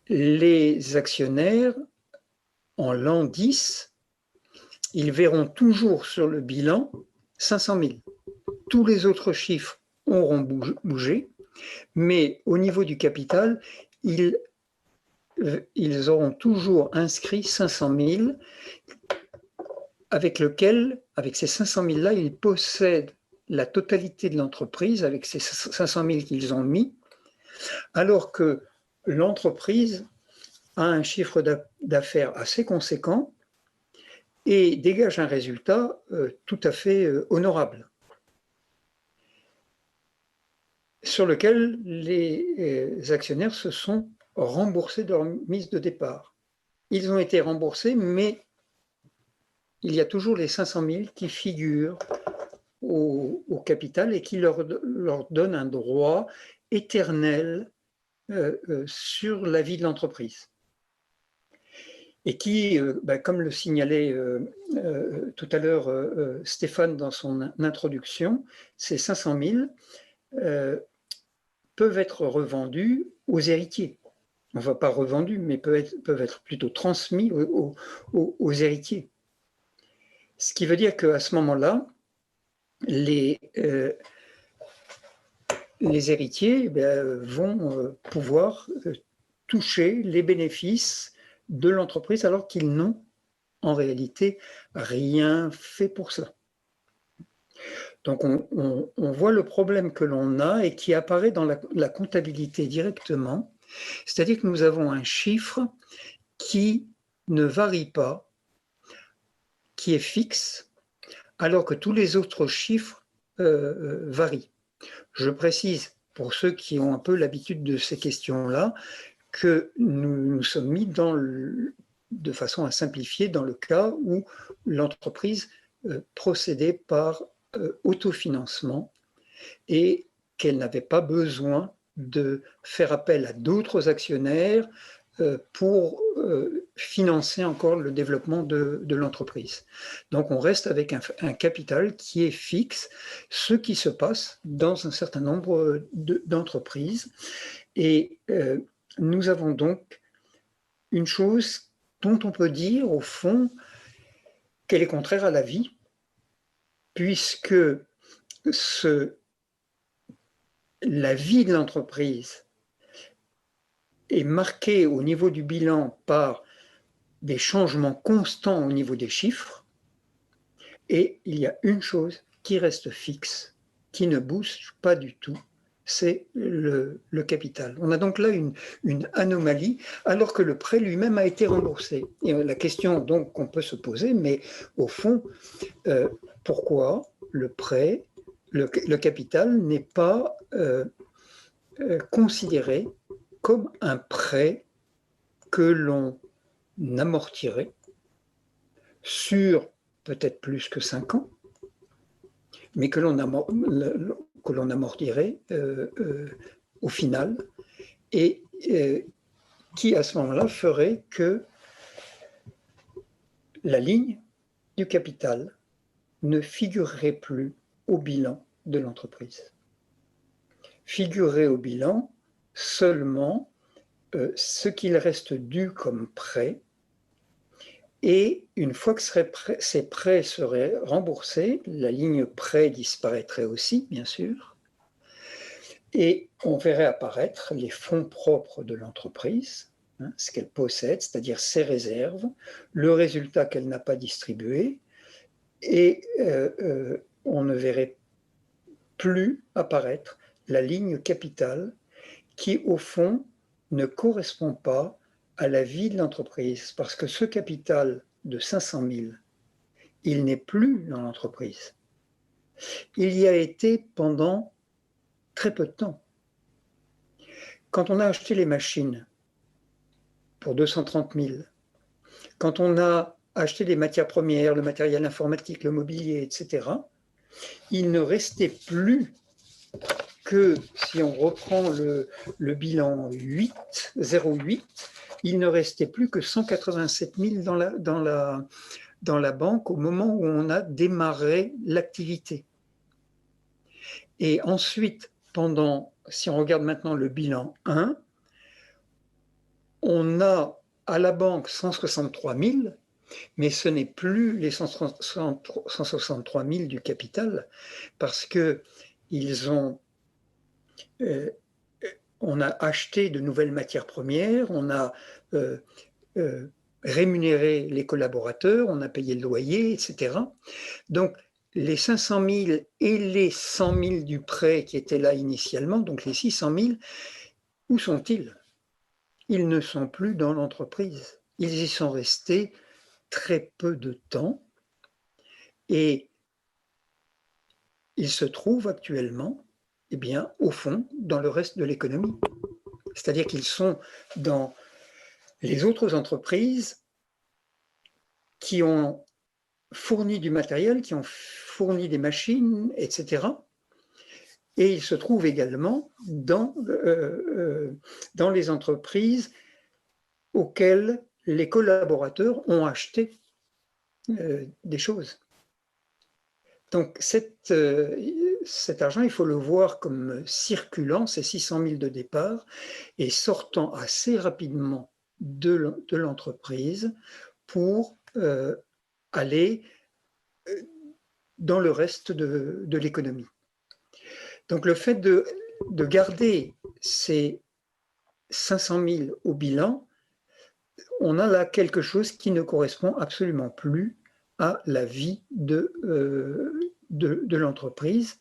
Les actionnaires, en l'an 10, ils verront toujours sur le bilan 500 000. Tous les autres chiffres auront bougé, mais au niveau du capital, ils auront toujours inscrit 500 000, avec ces 500 000-là, ils possèdent la totalité de l'entreprise avec ces 500 000 qu'ils ont mis, alors que l'entreprise a un chiffre d'affaires assez conséquent et dégage un résultat tout à fait honorable, sur lequel les actionnaires se sont remboursés de leur mise de départ. Ils ont été remboursés, mais il y a toujours les 500 000 qui figurent au capital et qui leur donnent un droit éternel sur la vie de l'entreprise. Et qui, comme le signalait tout à l'heure Stéphane dans son introduction, ces 500 000 peuvent être revendus aux héritiers. Enfin, pas revendus, mais peuvent être plutôt transmis aux héritiers. Ce qui veut dire qu'à ce moment-là, les héritiers vont pouvoir toucher les bénéfices de l'entreprise alors qu'ils n'ont en réalité rien fait pour ça. Donc on voit le problème que l'on a et qui apparaît dans la comptabilité directement, c'est-à-dire que nous avons un chiffre qui ne varie pas, qui est fixe, alors que tous les autres chiffres varient. Je précise, pour ceux qui ont un peu l'habitude de ces questions-là, que nous sommes mis de façon à simplifier dans le cas où l'entreprise procédait par autofinancement et qu'elle n'avait pas besoin de faire appel à d'autres actionnaires pour financer encore le développement de l'entreprise. Donc on reste avec un capital qui est fixe, ce qui se passe dans un certain nombre d'entreprises. Et nous avons donc une chose dont on peut dire au fond qu'elle est contraire à la vie, puisque la vie de l'entreprise est marquée au niveau du bilan par des changements constants au niveau des chiffres, et il y a une chose qui reste fixe, qui ne bouge pas du tout, c'est le capital. On a donc là une anomalie, alors que le prêt lui-même a été remboursé. Et la question donc qu'on peut se poser, mais au fond, pourquoi le prêt, le capital n'est pas considéré comme un prêt que l'on amortirait sur peut-être plus que 5 ans, mais que l'on amortirait au final, et qui à ce moment-là ferait que la ligne du capital ne figurerait plus au bilan de l'entreprise. Figurerait au bilan seulement ce qu'il reste dû comme prêt, et une fois que ces prêts seraient remboursés, la ligne prêt disparaîtrait aussi, bien sûr, et on verrait apparaître les fonds propres de l'entreprise, ce qu'elle possède, c'est-à-dire ses réserves, le résultat qu'elle n'a pas distribué, et on ne verrait plus apparaître la ligne capitale qui, au fond, ne correspond pas à la vie de l'entreprise, parce que ce capital de 500 000, il n'est plus dans l'entreprise. Il y a été pendant très peu de temps. Quand on a acheté les machines pour 230 000, quand on a acheté les matières premières, le matériel informatique, le mobilier, etc., il ne restait plus que, si on reprend le bilan 08, il ne restait plus que 187 000 dans la banque au moment où on a démarré l'activité. Et ensuite, si on regarde maintenant le bilan 1, on a à la banque 163 000, mais ce n'est plus les 163 000 du capital, parce que on a acheté de nouvelles matières premières, on a rémunéré les collaborateurs, on a payé le loyer, etc. Donc, les 500 000 et les 100 000 du prêt qui étaient là initialement, donc les 600 000, où sont-ils? Ils ne sont plus dans l'entreprise. Ils y sont restés très peu de temps et ils se trouvent actuellement, eh bien, au fond, dans le reste de l'économie. C'est-à-dire qu'ils sont dans les autres entreprises qui ont fourni du matériel, qui ont fourni des machines, etc. Et ils se trouvent également dans les entreprises auxquelles les collaborateurs ont acheté des choses. Donc cet argent, il faut le voir comme circulant, ces 600 000 de départ, et sortant assez rapidement de l'entreprise pour aller dans le reste de l'économie. Donc le fait de garder ces 500 000 au bilan, on a là quelque chose qui ne correspond absolument plus à la vie de l'entreprise.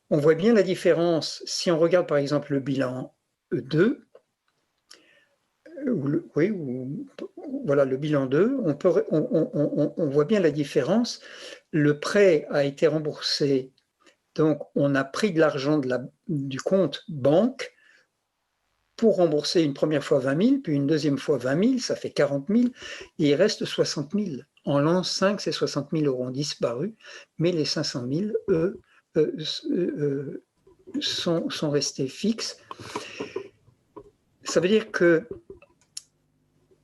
On voit bien la différence si on regarde par exemple le bilan E2, voilà le bilan 2, on voit bien la différence. Le prêt a été remboursé, donc on a pris de l'argent du compte banque pour rembourser une première fois 20 000, puis une deuxième fois 20 000, ça fait 40 000, et il reste 60 000. En l'an 5, ces 60 000 auront disparu, mais les 500 000, eux, sont restés fixes. Ça veut dire que,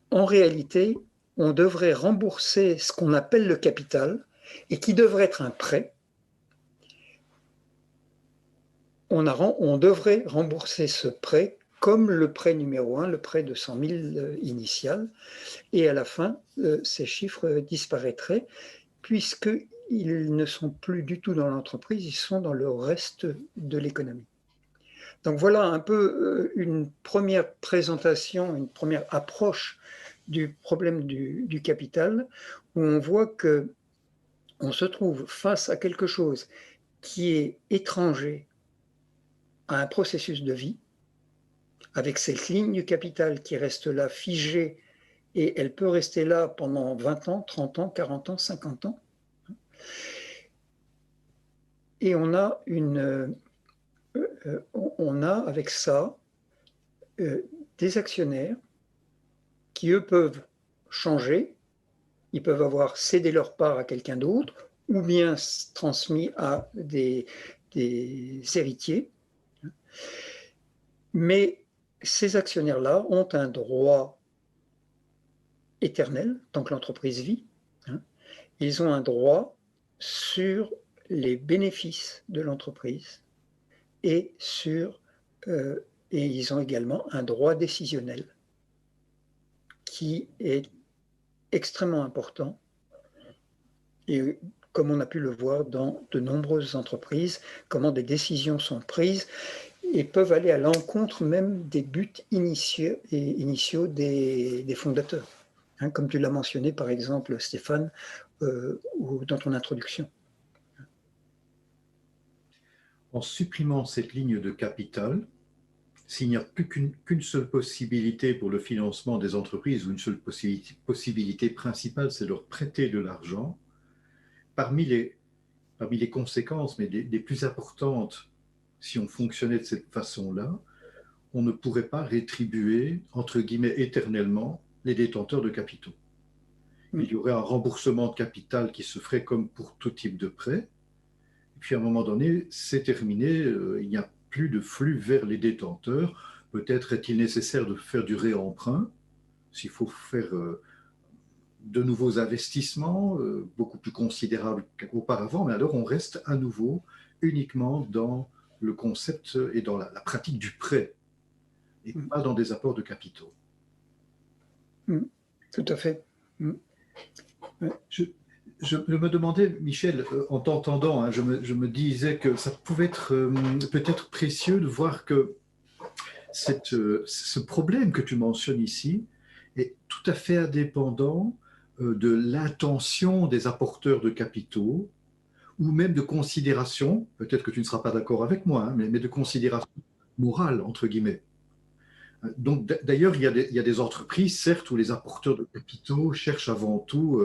en réalité, on devrait rembourser ce qu'on appelle le capital, et qui devrait être un prêt. On devrait rembourser ce prêt comme le prêt numéro 1, le prêt de 100 000 initial, et à la fin, ces chiffres disparaîtraient, puisqu'ils ne sont plus du tout dans l'entreprise, ils sont dans le reste de l'économie. Donc voilà un peu une première présentation, une première approche du problème du capital, où on voit qu'on se trouve face à quelque chose qui est étranger à un processus de vie, avec cette ligne du capital qui reste là figée, et elle peut rester là pendant 20 ans, 30 ans, 40 ans, 50 ans. Et on a avec ça des actionnaires qui, eux, peuvent changer, ils peuvent avoir cédé leur part à quelqu'un d'autre, ou bien transmis à des héritiers. Mais ces actionnaires-là ont un droit éternel, tant que l'entreprise vit. Ils ont un droit sur les bénéfices de l'entreprise et ils ont également un droit décisionnel qui est extrêmement important, et comme on a pu le voir dans de nombreuses entreprises, comment des décisions sont prises et peuvent aller à l'encontre même des buts initiaux des fondateurs, comme tu l'as mentionné par exemple Stéphane dans ton introduction. En supprimant cette ligne de capital, s'il n'y a plus qu'une seule possibilité pour le financement des entreprises, ou une seule possibilité principale, c'est leur prêter de l'argent, parmi les conséquences, mais les plus importantes, si on fonctionnait de cette façon-là, on ne pourrait pas rétribuer, entre guillemets, éternellement les détenteurs de capitaux. Il y aurait un remboursement de capital qui se ferait comme pour tout type de prêt. Et puis à un moment donné, c'est terminé, il n'y a plus de flux vers les détenteurs. Peut-être est-il nécessaire de faire du réemprunt, s'il faut faire de nouveaux investissements, beaucoup plus considérables qu'auparavant, mais alors on reste à nouveau uniquement dans le concept et dans la pratique du prêt, et pas dans des apports de capitaux. Tout à fait. Je me demandais, Michel, en t'entendant, je me disais que ça pouvait être peut-être précieux de voir que ce problème que tu mentionnes ici est tout à fait indépendant de l'intention des apporteurs de capitaux ou même de considération, peut-être que tu ne seras pas d'accord avec moi, hein, mais de considération morale, entre guillemets. Donc, d'ailleurs, il y a des entreprises, certes, où les apporteurs de capitaux cherchent avant tout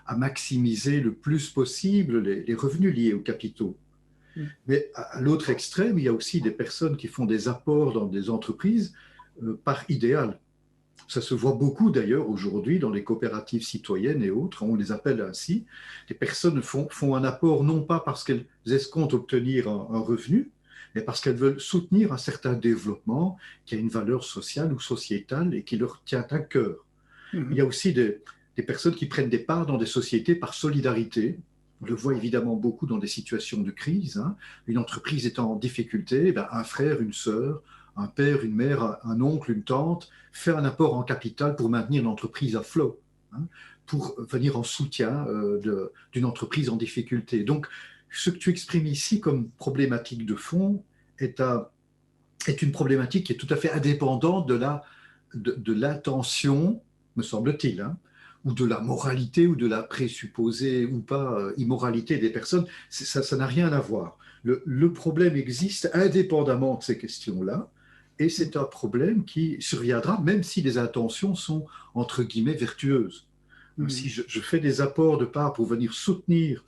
à maximiser le plus possible les revenus liés aux capitaux. Mais à l'autre extrême, il y a aussi des personnes qui font des apports dans des entreprises par idéal. Ça se voit beaucoup d'ailleurs aujourd'hui dans les coopératives citoyennes et autres, on les appelle ainsi. Les personnes font un apport non pas parce qu'elles escomptent obtenir un revenu, mais parce qu'elles veulent soutenir un certain développement qui a une valeur sociale ou sociétale et qui leur tient à cœur. Il y a aussi des personnes qui prennent des parts dans des sociétés par solidarité. On le voit évidemment beaucoup dans des situations de crise, hein. Une entreprise étant en difficulté, ben un frère, une sœur, un père, une mère, un oncle, une tante fait un apport en capital pour maintenir l'entreprise à flot, hein, pour venir en soutien d'une entreprise en difficulté. Donc, ce que tu exprimes ici comme problématique de fond est une problématique qui est tout à fait indépendante de l'intention, me semble-t-il, hein, ou de la moralité ou de la présupposée ou pas immoralité des personnes. Ça n'a rien à voir. Le problème existe indépendamment de ces questions-là, et c'est un problème qui surviendra même si les intentions sont, entre guillemets, vertueuses. Si je fais des apports de part pour venir soutenir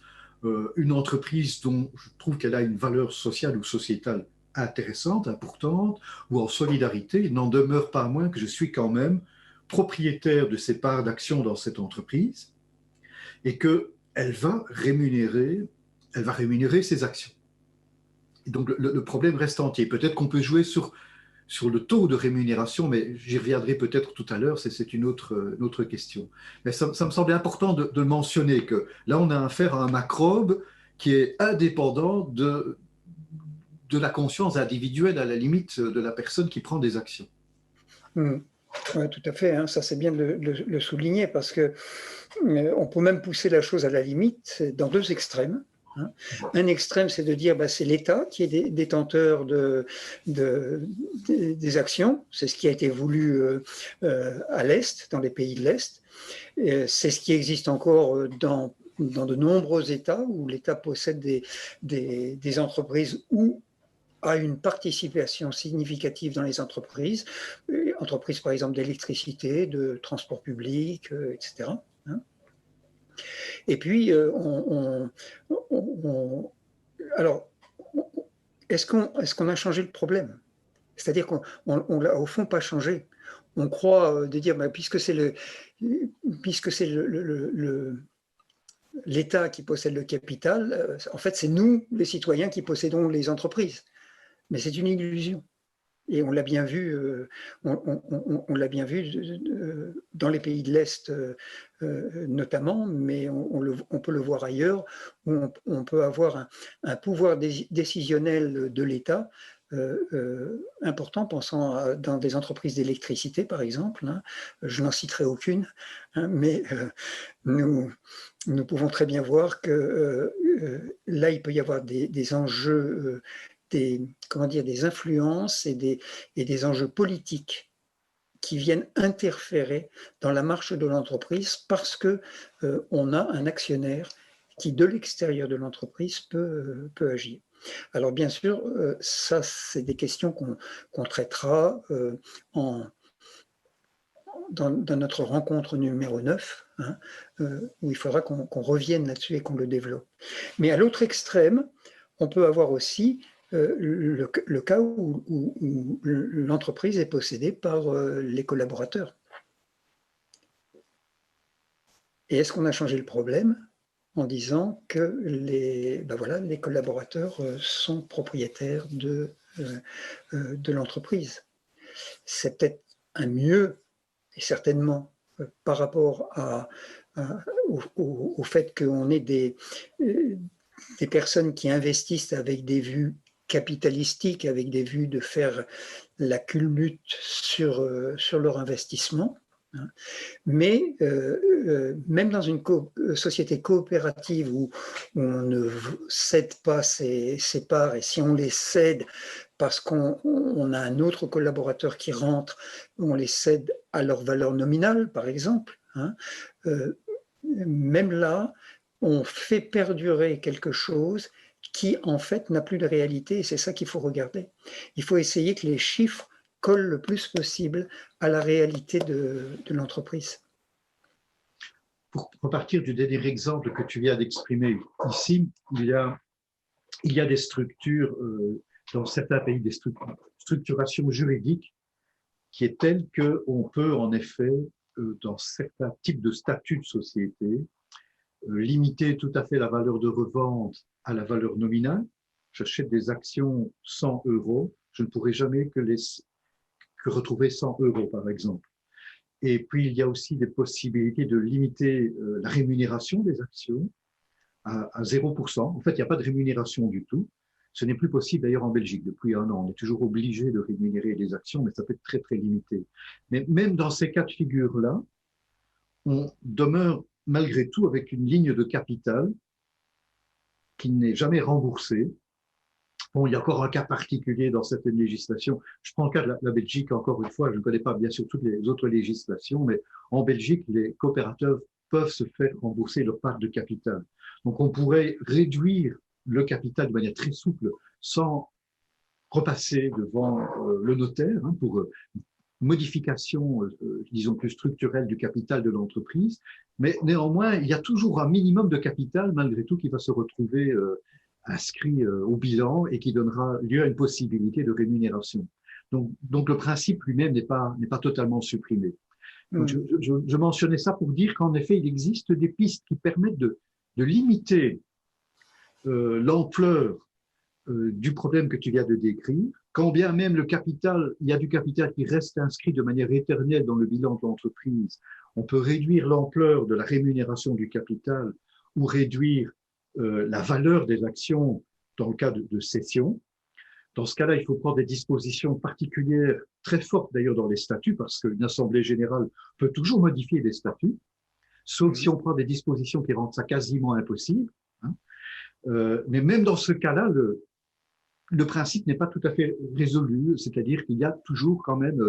une entreprise dont je trouve qu'elle a une valeur sociale ou sociétale intéressante, importante, ou en solidarité, il n'en demeure pas moins que je suis quand même propriétaire de ces parts d'action dans cette entreprise et qu'elle va rémunérer ses actions. Et donc le problème reste entier. Peut-être qu'on peut jouer sur le taux de rémunération, mais j'y reviendrai peut-être tout à l'heure, c'est une autre question. Mais ça me semblait important de mentionner que là, on a affaire à un macrobe qui est indépendant de la conscience individuelle, à la limite, de la personne qui prend des actions. Oui, tout à fait, hein. Ça c'est bien de le souligner parce que on peut même pousser la chose à la limite dans deux extrêmes. Hein. Un extrême, c'est de dire c'est l'État qui est détenteur des actions. C'est ce qui a été voulu à l'Est, dans les pays de l'Est. C'est ce qui existe encore dans de nombreux États où l'État possède des entreprises ou a une participation significative dans les entreprises par exemple d'électricité, de transport public, etc. Hein. Et puis, alors, est-ce qu'on a changé le problème? C'est-à-dire qu'on l'a au fond pas changé. On croit de dire, puisque c'est l'État qui possède le capital, en fait, c'est nous, les citoyens, qui possédons les entreprises. Mais c'est une illusion. Et on l'a bien vu, dans les pays de l'Est notamment, mais on peut le voir ailleurs, où on peut avoir un pouvoir décisionnel de l'État important, pensant dans des entreprises d'électricité, par exemple. Hein. Je n'en citerai aucune, hein, mais nous pouvons très bien voir que là, il peut y avoir des enjeux des influences et des enjeux politiques qui viennent interférer dans la marche de l'entreprise parce qu'on a un actionnaire qui, de l'extérieur de l'entreprise, peut agir. Alors bien sûr, ça, c'est des questions qu'on traitera dans notre rencontre numéro 9, hein, où il faudra qu'on revienne là-dessus et qu'on le développe. Mais à l'autre extrême, on peut avoir aussi le cas où l'entreprise est possédée par les collaborateurs. Et est-ce qu'on a changé le problème en disant que les collaborateurs sont propriétaires de l'entreprise? C'est peut-être un mieux, et certainement par rapport au fait qu'on ait des personnes qui investissent avec des vues capitalistiques, avec des vues de faire la culbute sur leur investissement. Hein. Mais même dans une société coopérative où on ne cède pas ses parts, et si on les cède parce qu'on a un autre collaborateur qui rentre, on les cède à leur valeur nominale, par exemple, hein, même là, on fait perdurer quelque chose qui, en fait, n'a plus de réalité, et c'est ça qu'il faut regarder. Il faut essayer que les chiffres collent le plus possible à la réalité de l'entreprise. Pour repartir du dernier exemple que tu viens d'exprimer ici, il y a des structures, dans certains pays, des structurations juridiques qui est telle qu'on peut en effet, dans certains types de statuts de société, limiter tout à fait la valeur de revente à la valeur nominale. J'achète des actions 100 €, je ne pourrai jamais que retrouver 100 € par exemple. Et puis il y a aussi des possibilités de limiter la rémunération des actions à 0%. En fait, il n'y a pas de rémunération du tout. Ce n'est plus possible d'ailleurs en Belgique depuis 1 an. On est toujours obligé de rémunérer les actions, mais ça peut être très très limité. Mais même dans ces cas de figure-là, on demeure malgré tout avec une ligne de capital qui n'est jamais remboursée. Bon, il y a encore un cas particulier dans certaines législations. Je prends le cas de la Belgique, encore une fois, je ne connais pas bien sûr toutes les autres législations, mais en Belgique, les coopérateurs peuvent se faire rembourser leur part de capital. Donc, on pourrait réduire le capital de manière très souple sans repasser devant le notaire pour modification, disons plus structurelle du capital de l'entreprise. Mais néanmoins, il y a toujours un minimum de capital, malgré tout, qui va se retrouver inscrit au bilan et qui donnera lieu à une possibilité de rémunération. Donc le principe lui-même n'est pas totalement supprimé. Donc je mentionnais ça pour dire qu'en effet, il existe des pistes qui permettent de limiter l'ampleur du problème que tu viens de décrire, quand bien même il y a du capital qui reste inscrit de manière éternelle dans le bilan de l'entreprise, on peut réduire l'ampleur de la rémunération du capital ou réduire la valeur des actions dans le cas de cession. Dans ce cas-là, il faut prendre des dispositions particulières, très fortes d'ailleurs dans les statuts, parce qu'une assemblée générale peut toujours modifier les statuts, sauf si on prend des dispositions qui rendent ça quasiment impossible. Mais même dans ce cas-là, le principe n'est pas tout à fait résolu, c'est-à-dire qu'il y a toujours quand même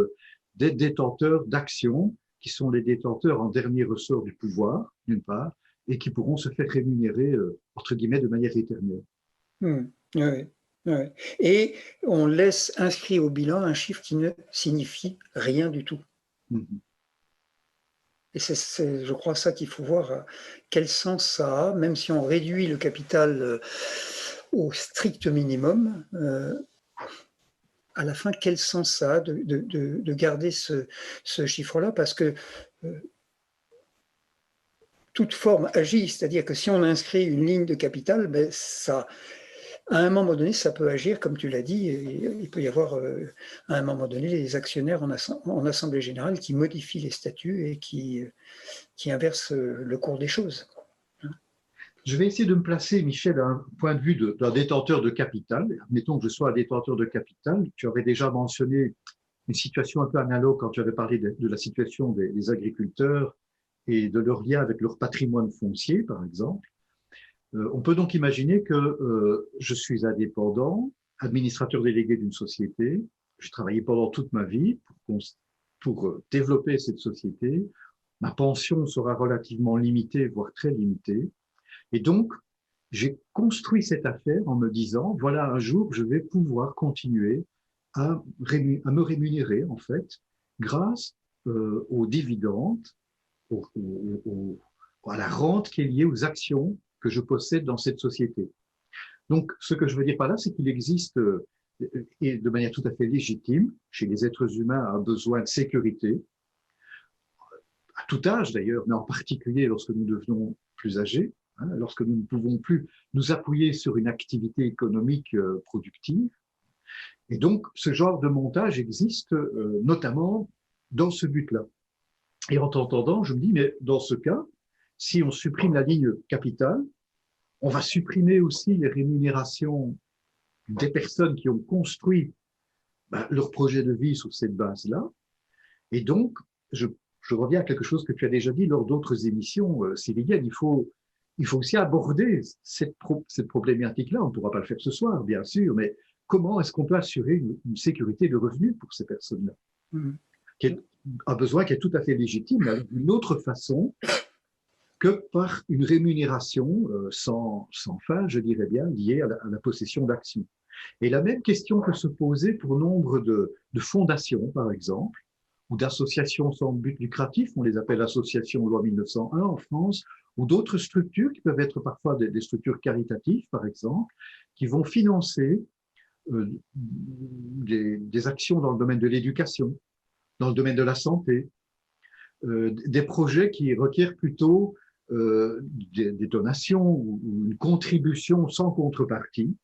des détenteurs d'actions qui sont les détenteurs en dernier ressort du pouvoir, d'une part, et qui pourront se faire rémunérer, entre guillemets, de manière éternelle. Oui. Et on laisse inscrit au bilan un chiffre qui ne signifie rien du tout. Et c'est, je crois, ça qu'il faut voir, quel sens ça a, même si on réduit le capital au strict minimum, à la fin, quel sens ça a de garder ce chiffre-là, parce que toute forme agit, c'est-à-dire que si on inscrit une ligne de capital, ben ça, à un moment donné, ça peut agir, comme tu l'as dit, et il peut y avoir à un moment donné les actionnaires en assemblée générale qui modifient les statuts et qui inversent le cours des choses. Je vais essayer de me placer, Michel, à un point de vue d'un détenteur de capital. Admettons que je sois un détenteur de capital. Tu avais déjà mentionné une situation un peu analogue quand tu avais parlé de la situation des agriculteurs et de leur lien avec leur patrimoine foncier, par exemple. On peut donc imaginer que je suis indépendant, administrateur délégué d'une société. J'ai travaillé pendant toute ma vie pour développer cette société. Ma pension sera relativement limitée, voire très limitée. Et donc, j'ai construit cette affaire en me disant, voilà, un jour, je vais pouvoir continuer à me rémunérer, en fait, grâce aux dividendes, à la rente qui est liée aux actions que je possède dans cette société. Donc, ce que je veux dire par là, c'est qu'il existe, et de manière tout à fait légitime, chez les êtres humains, un besoin de sécurité, à tout âge d'ailleurs, mais en particulier lorsque nous devenons plus âgés, lorsque nous ne pouvons plus nous appuyer sur une activité économique productive. Et donc, ce genre de montage existe notamment dans ce but-là. Et en t'entendant, je me dis, mais dans ce cas, si on supprime la ligne capitale, on va supprimer aussi les rémunérations des personnes qui ont construit leur projet de vie sur cette base-là. Et donc, je reviens à quelque chose que tu as déjà dit lors d'autres émissions, Sylviane, il faut aussi aborder cette problématique-là. On ne pourra pas le faire ce soir, bien sûr, mais comment est-ce qu'on peut assurer une sécurité de revenus pour ces personnes-là, un besoin qui est tout à fait légitime, mais d'une autre façon que par une rémunération sans fin, je dirais bien, liée à la possession d'actions. Et la même question peut se poser pour nombre de fondations, par exemple, ou d'associations sans but lucratif, on les appelle associations loi 1901 en France, ou d'autres structures qui peuvent être parfois des structures caritatives, par exemple, qui vont financer des actions dans le domaine de l'éducation, dans le domaine de la santé, des projets qui requièrent plutôt des donations ou une contribution sans contrepartie.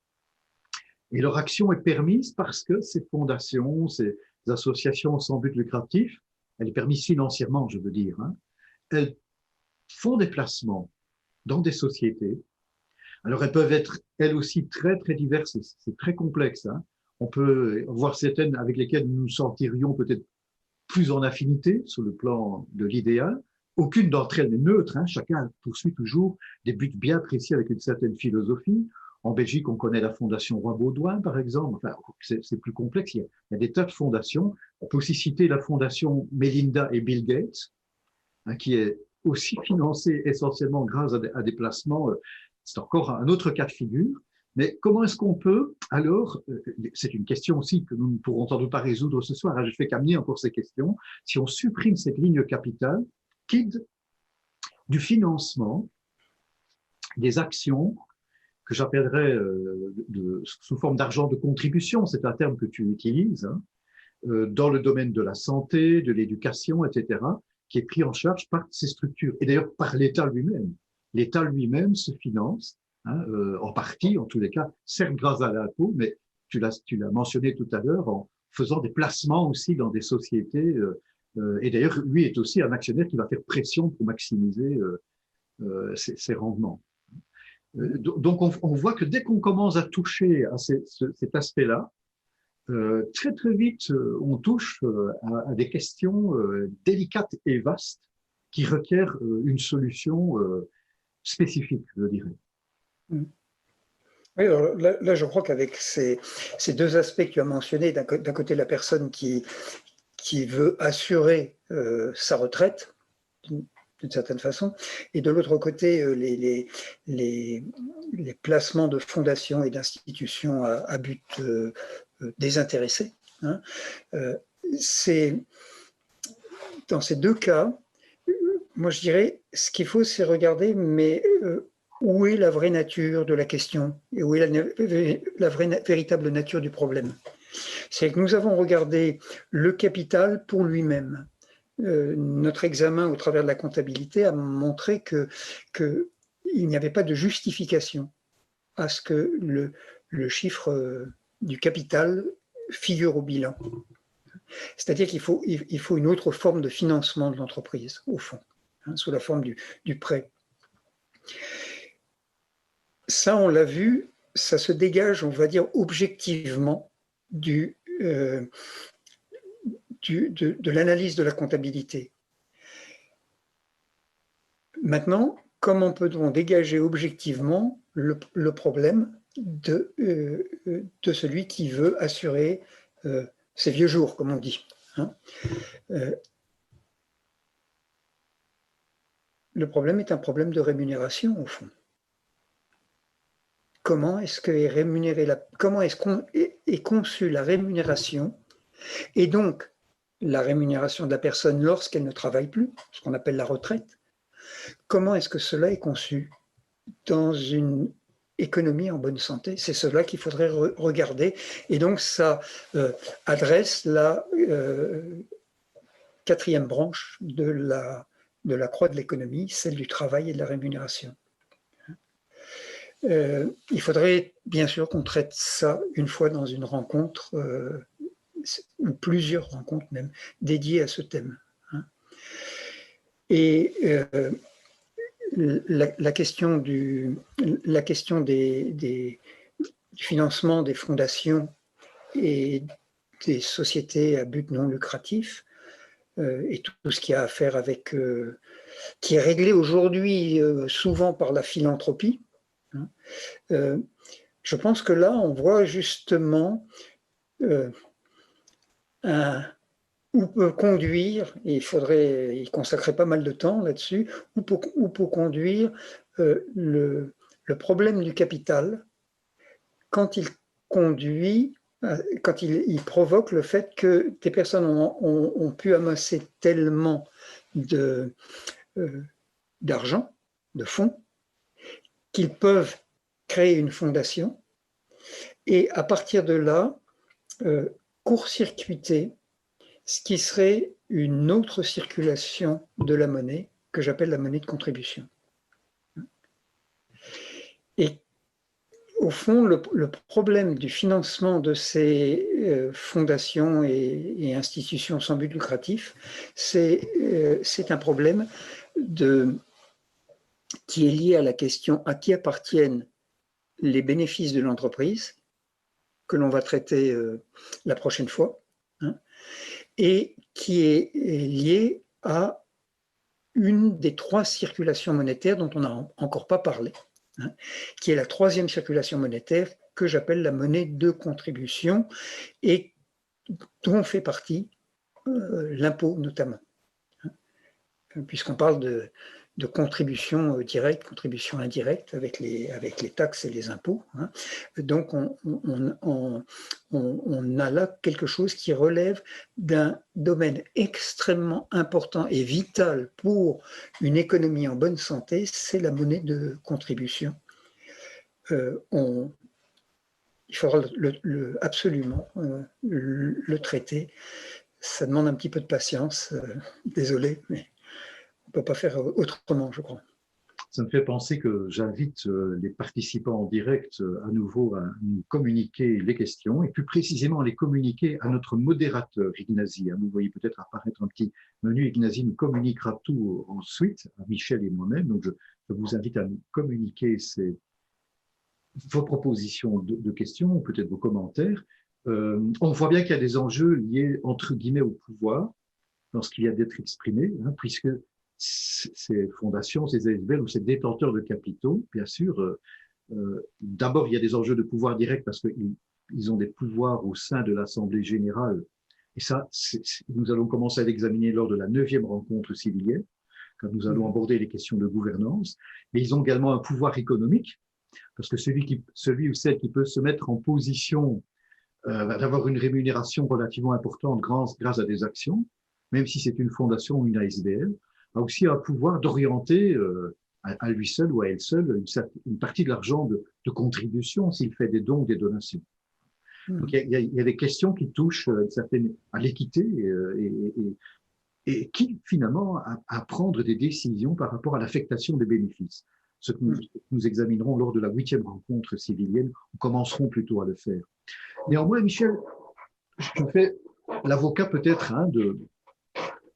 Et leur action est permise parce que ces fondations, ces associations sans but lucratif, elle est permise financièrement, je veux dire, hein, elles font des placements dans des sociétés. Alors, elles peuvent être, elles aussi, très, très diverses. C'est très complexe. Hein. On peut voir certaines avec lesquelles nous nous sentirions peut-être plus en affinité sur le plan de l'idéal. Aucune d'entre elles n'est neutre. Hein. Chacun poursuit toujours des buts bien précis avec une certaine philosophie. En Belgique, on connaît la Fondation Roi-Baudouin, par exemple. Enfin, c'est plus complexe. Il y a des tas de fondations. On peut aussi citer la Fondation Melinda et Bill Gates, hein, qui est aussi financée essentiellement grâce à des placements. C'est encore un autre cas de figure. Mais comment est-ce qu'on peut, alors, c'est une question aussi que nous ne pourrons sans doute pas résoudre ce soir, hein, je ne fais qu'amener encore ces questions, si on supprime cette ligne capitale, guide du financement des actions que j'appellerais sous forme d'argent de contribution, c'est un terme que tu utilises, hein, dans le domaine de la santé, de l'éducation, etc., qui est pris en charge par ces structures, et d'ailleurs par l'État lui-même. L'État lui-même se finance, hein, en partie, en tous les cas, certes grâce à l'impôt, mais tu l'as mentionné tout à l'heure, en faisant des placements aussi dans des sociétés, et d'ailleurs, lui est aussi un actionnaire qui va faire pression pour maximiser ses rendements. Donc, on voit que dès qu'on commence à toucher à cet aspect-là, très très vite, on touche à des questions délicates et vastes qui requièrent une solution spécifique, je dirais. Oui, alors là, je crois qu'avec ces deux aspects que tu as mentionnés, d'un côté la personne qui veut assurer sa retraite, d'une certaine façon, et de l'autre côté les placements de fondations et d'institutions à but désintéressé. Hein. Dans ces deux cas, moi je dirais, ce qu'il faut, c'est regarder, mais où est la vraie nature de la question et où est la véritable nature du problème. C'est que nous avons regardé le capital pour lui-même. Notre examen au travers de la comptabilité a montré qu'il n'y avait pas de justification à ce que le chiffre du capital figure au bilan. C'est-à-dire qu'il faut une autre forme de financement de l'entreprise, au fond, hein, sous la forme du prêt. Ça, on l'a vu, ça se dégage, on va dire, objectivement de l'analyse de la comptabilité. Maintenant, comment peut-on dégager objectivement le problème de celui qui veut assurer ses vieux jours, comme on dit, hein. Le problème est un problème de rémunération, au fond. Comment est-ce qu'on est conçue la rémunération, et donc la rémunération de la personne lorsqu'elle ne travaille plus, ce qu'on appelle la retraite. Comment est-ce que cela est conçu dans une économie en bonne santé? C'est cela qu'il faudrait regarder. Et donc, ça adresse la quatrième branche de la croix de l'économie, celle du travail et de la rémunération. Il faudrait bien sûr qu'on traite ça une fois dans une rencontre, ou plusieurs rencontres même, dédiées à ce thème. Hein. Et la question du financement des fondations et des sociétés à but non lucratif, et tout ce qui a à faire avec, qui est réglé aujourd'hui souvent par la philanthropie, hein, je pense que là, on voit justement ou peut conduire, et il faudrait y consacrer pas mal de temps là-dessus, ou peut conduire le problème du capital quand il conduit, quand il provoque le fait que des personnes ont pu amasser tellement d'argent, de fonds, qu'ils peuvent créer une fondation et à partir de là, court-circuiter ce qui serait une autre circulation de la monnaie que j'appelle la monnaie de contribution. Et au fond, le problème du financement de ces fondations et institutions sans but lucratif, c'est un problème qui est lié à la question à qui appartiennent les bénéfices de l'entreprise, que l'on va traiter la prochaine fois, hein, et qui est lié à une des 3 circulations monétaires dont on n'a encore pas parlé, hein, qui est la 3e circulation monétaire que j'appelle la monnaie de contribution et dont fait partie l'impôt notamment, hein, puisqu'on parle de contribution directe, contribution indirecte avec les taxes et les impôts, hein. Donc on a là quelque chose qui relève d'un domaine extrêmement important et vital pour une économie en bonne santé, c'est la monnaie de contribution. Il faudra absolument le traiter. Ça demande un petit peu de patience, désolé, mais on ne peut pas faire autrement, je crois. Ça me fait penser que j'invite les participants en direct à nouveau à nous communiquer les questions et plus précisément à les communiquer à notre modérateur Ignacy. Vous voyez peut-être apparaître un petit menu. Ignacy nous communiquera tout ensuite à Michel et moi-même. Donc je vous invite à nous communiquer vos propositions de questions ou peut-être vos commentaires. On voit bien qu'il y a des enjeux liés entre guillemets au pouvoir lorsqu'il y a d'être exprimé, hein, puisque ces fondations, ces ASBL ou ces détenteurs de capitaux, bien sûr, d'abord il y a des enjeux de pouvoir direct parce qu'ils ont des pouvoirs au sein de l'Assemblée générale. Et ça, nous allons commencer à l'examiner lors de la 9e rencontre civilienne, quand nous allons aborder les questions de gouvernance. Mais ils ont également un pouvoir économique, parce que celui ou celle qui peut se mettre en position d'avoir une rémunération relativement importante grâce à des actions, même si c'est une fondation ou une ASBL, a aussi un pouvoir d'orienter à lui seul ou à elle seule une partie de l'argent de contribution s'il fait des dons ou des donations. Donc il y a des questions qui touchent à l'équité et qui finalement à prendre des décisions par rapport à l'affectation des bénéfices. Ce que nous examinerons lors de la 8e rencontre civilienne, nous commencerons plutôt à le faire. Néanmoins, Michel, je fais l'avocat peut-être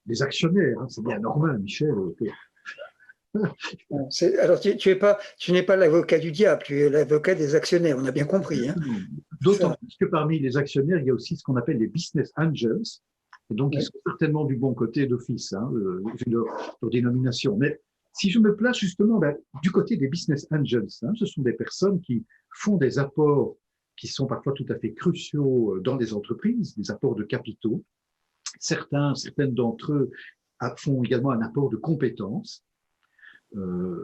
des actionnaires, hein, c'est bien normal, Michel. Alors, tu n'es pas l'avocat du diable, tu es l'avocat des actionnaires, on a bien compris. Hein. D'autant plus que parmi les actionnaires, il y a aussi ce qu'on appelle les business angels, et donc ils sont certainement du bon côté d'office, hein, vu leur dénomination. Mais si je me place justement du côté des business angels, hein, ce sont des personnes qui font des apports qui sont parfois tout à fait cruciaux dans les entreprises, des apports de capitaux. Certaines d'entre eux font également un apport de compétences.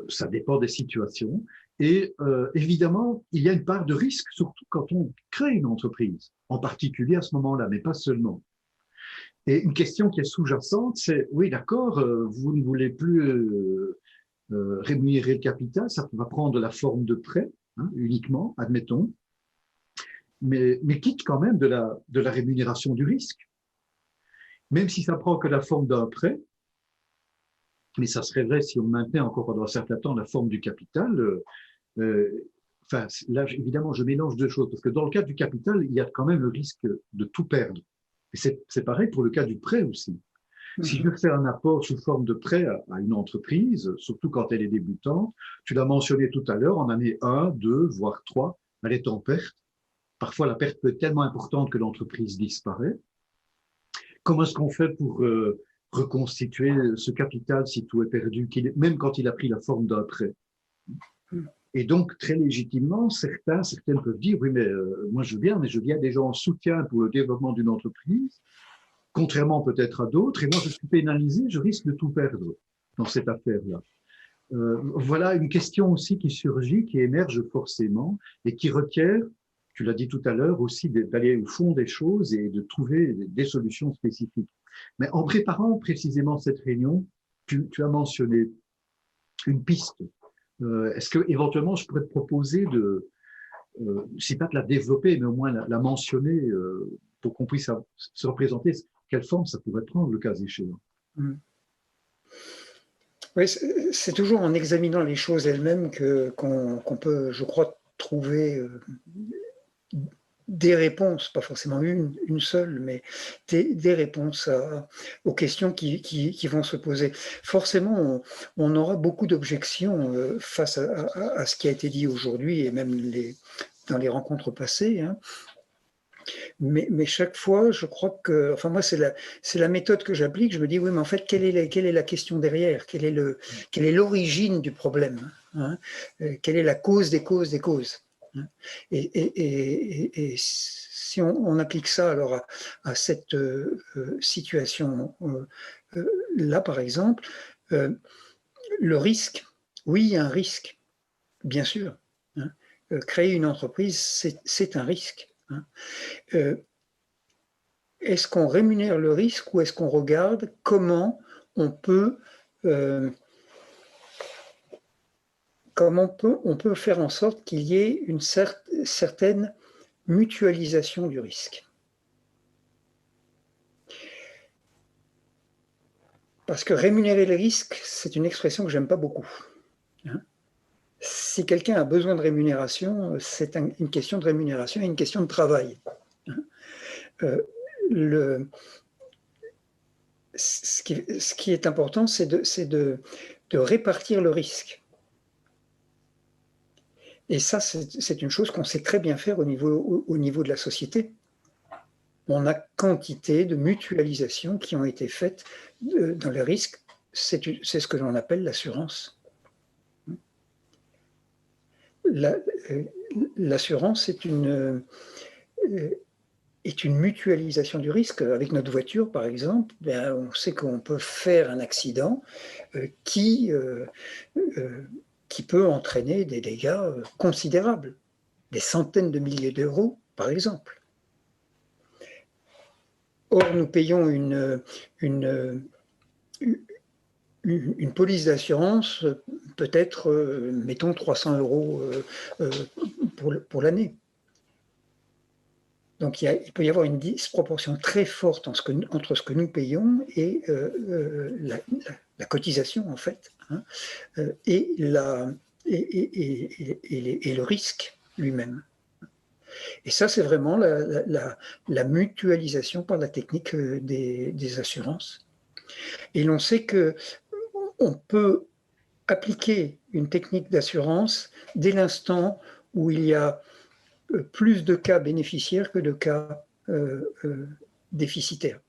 Ça dépend des situations. Et évidemment, il y a une part de risque, surtout quand on crée une entreprise, en particulier à ce moment-là, mais pas seulement. Et une question qui est sous-jacente, c'est, oui, d'accord, vous ne voulez plus rémunérer le capital, ça va prendre la forme de prêt, hein, uniquement, admettons, mais quitte quand même de la rémunération du risque. Même si ça prend que la forme d'un prêt, mais ça serait vrai si on maintenait encore pendant un certain temps la forme du capital. Enfin, là, évidemment, je mélange deux choses, parce que dans le cas du capital, il y a quand même le risque de tout perdre. Et c'est pareil pour le cas du prêt aussi. Si je fais un apport sous forme de prêt à une entreprise, surtout quand elle est débutante, tu l'as mentionné tout à l'heure, en année 1, 2, voire 3, elle est en perte. Parfois, la perte peut être tellement importante que l'entreprise disparaît. Comment est-ce qu'on fait pour reconstituer ce capital si tout est perdu, même quand il a pris la forme d'un prêt? Et donc, très légitimement, certaines peuvent dire, oui, mais moi je veux bien, mais je viens déjà en soutien pour le développement d'une entreprise. contrairement peut-être à d'autres, et moi je suis pénalisé, je risque de tout perdre dans cette affaire-là. Voilà une question aussi qui surgit, qui émerge forcément et qui requiert, tu l'as dit tout à l'heure, aussi d'aller au fond des choses et de trouver des solutions spécifiques. Mais en préparant précisément cette réunion, tu as mentionné une piste. Est-ce que éventuellement je pourrais te proposer de, si pas de la développer, mais au moins la mentionner pour qu'on puisse se représenter quelle forme ça pourrait prendre le cas échéant. Oui, c'est toujours en examinant les choses elles-mêmes qu'on peut, je crois, trouver des réponses, pas forcément une seule, mais des réponses aux questions qui vont se poser. Forcément, on aura beaucoup d'objections face à ce qui a été dit aujourd'hui et même dans les rencontres passées. Hein. Mais chaque fois, je crois que, enfin moi, c'est la méthode que j'applique. Je me dis, oui, mais en fait, quelle est la question derrière? Quelle est l'origine du problème, hein? Quelle est la cause des causes des causes? Et si on applique ça alors à cette situation là, par exemple, le risque, oui, il y a un risque, bien sûr. Hein. Créer une entreprise, c'est un risque. Hein. Est-ce qu'on rémunère le risque ou est-ce qu'on regarde comment on peut faire en sorte qu'il y ait une certaine mutualisation du risque? Parce que rémunérer le risque, c'est une expression que j'aime pas beaucoup. Hein. Si quelqu'un a besoin de rémunération, c'est une question de rémunération et une question de travail. Hein. Ce qui est important, c'est de répartir le risque. Et ça, c'est une chose qu'on sait très bien faire au niveau de la société. On a quantité de mutualisations qui ont été faites dans les risques. C'est ce que l'on appelle l'assurance. L'assurance est une mutualisation du risque. Avec notre voiture, par exemple, on sait qu'on peut faire un accident qui peut entraîner des dégâts considérables, des centaines de milliers d'euros, par exemple. Or, nous payons une police d'assurance, peut-être, mettons, 300 € pour l'année. Donc, il peut y avoir une disproportion très forte entre ce que nous payons et la cotisation, en fait, hein, et le risque lui-même. Et ça, c'est vraiment la mutualisation par la technique des assurances. Et l'on sait qu'on peut appliquer une technique d'assurance dès l'instant où il y a plus de cas bénéficiaires que de cas déficitaires.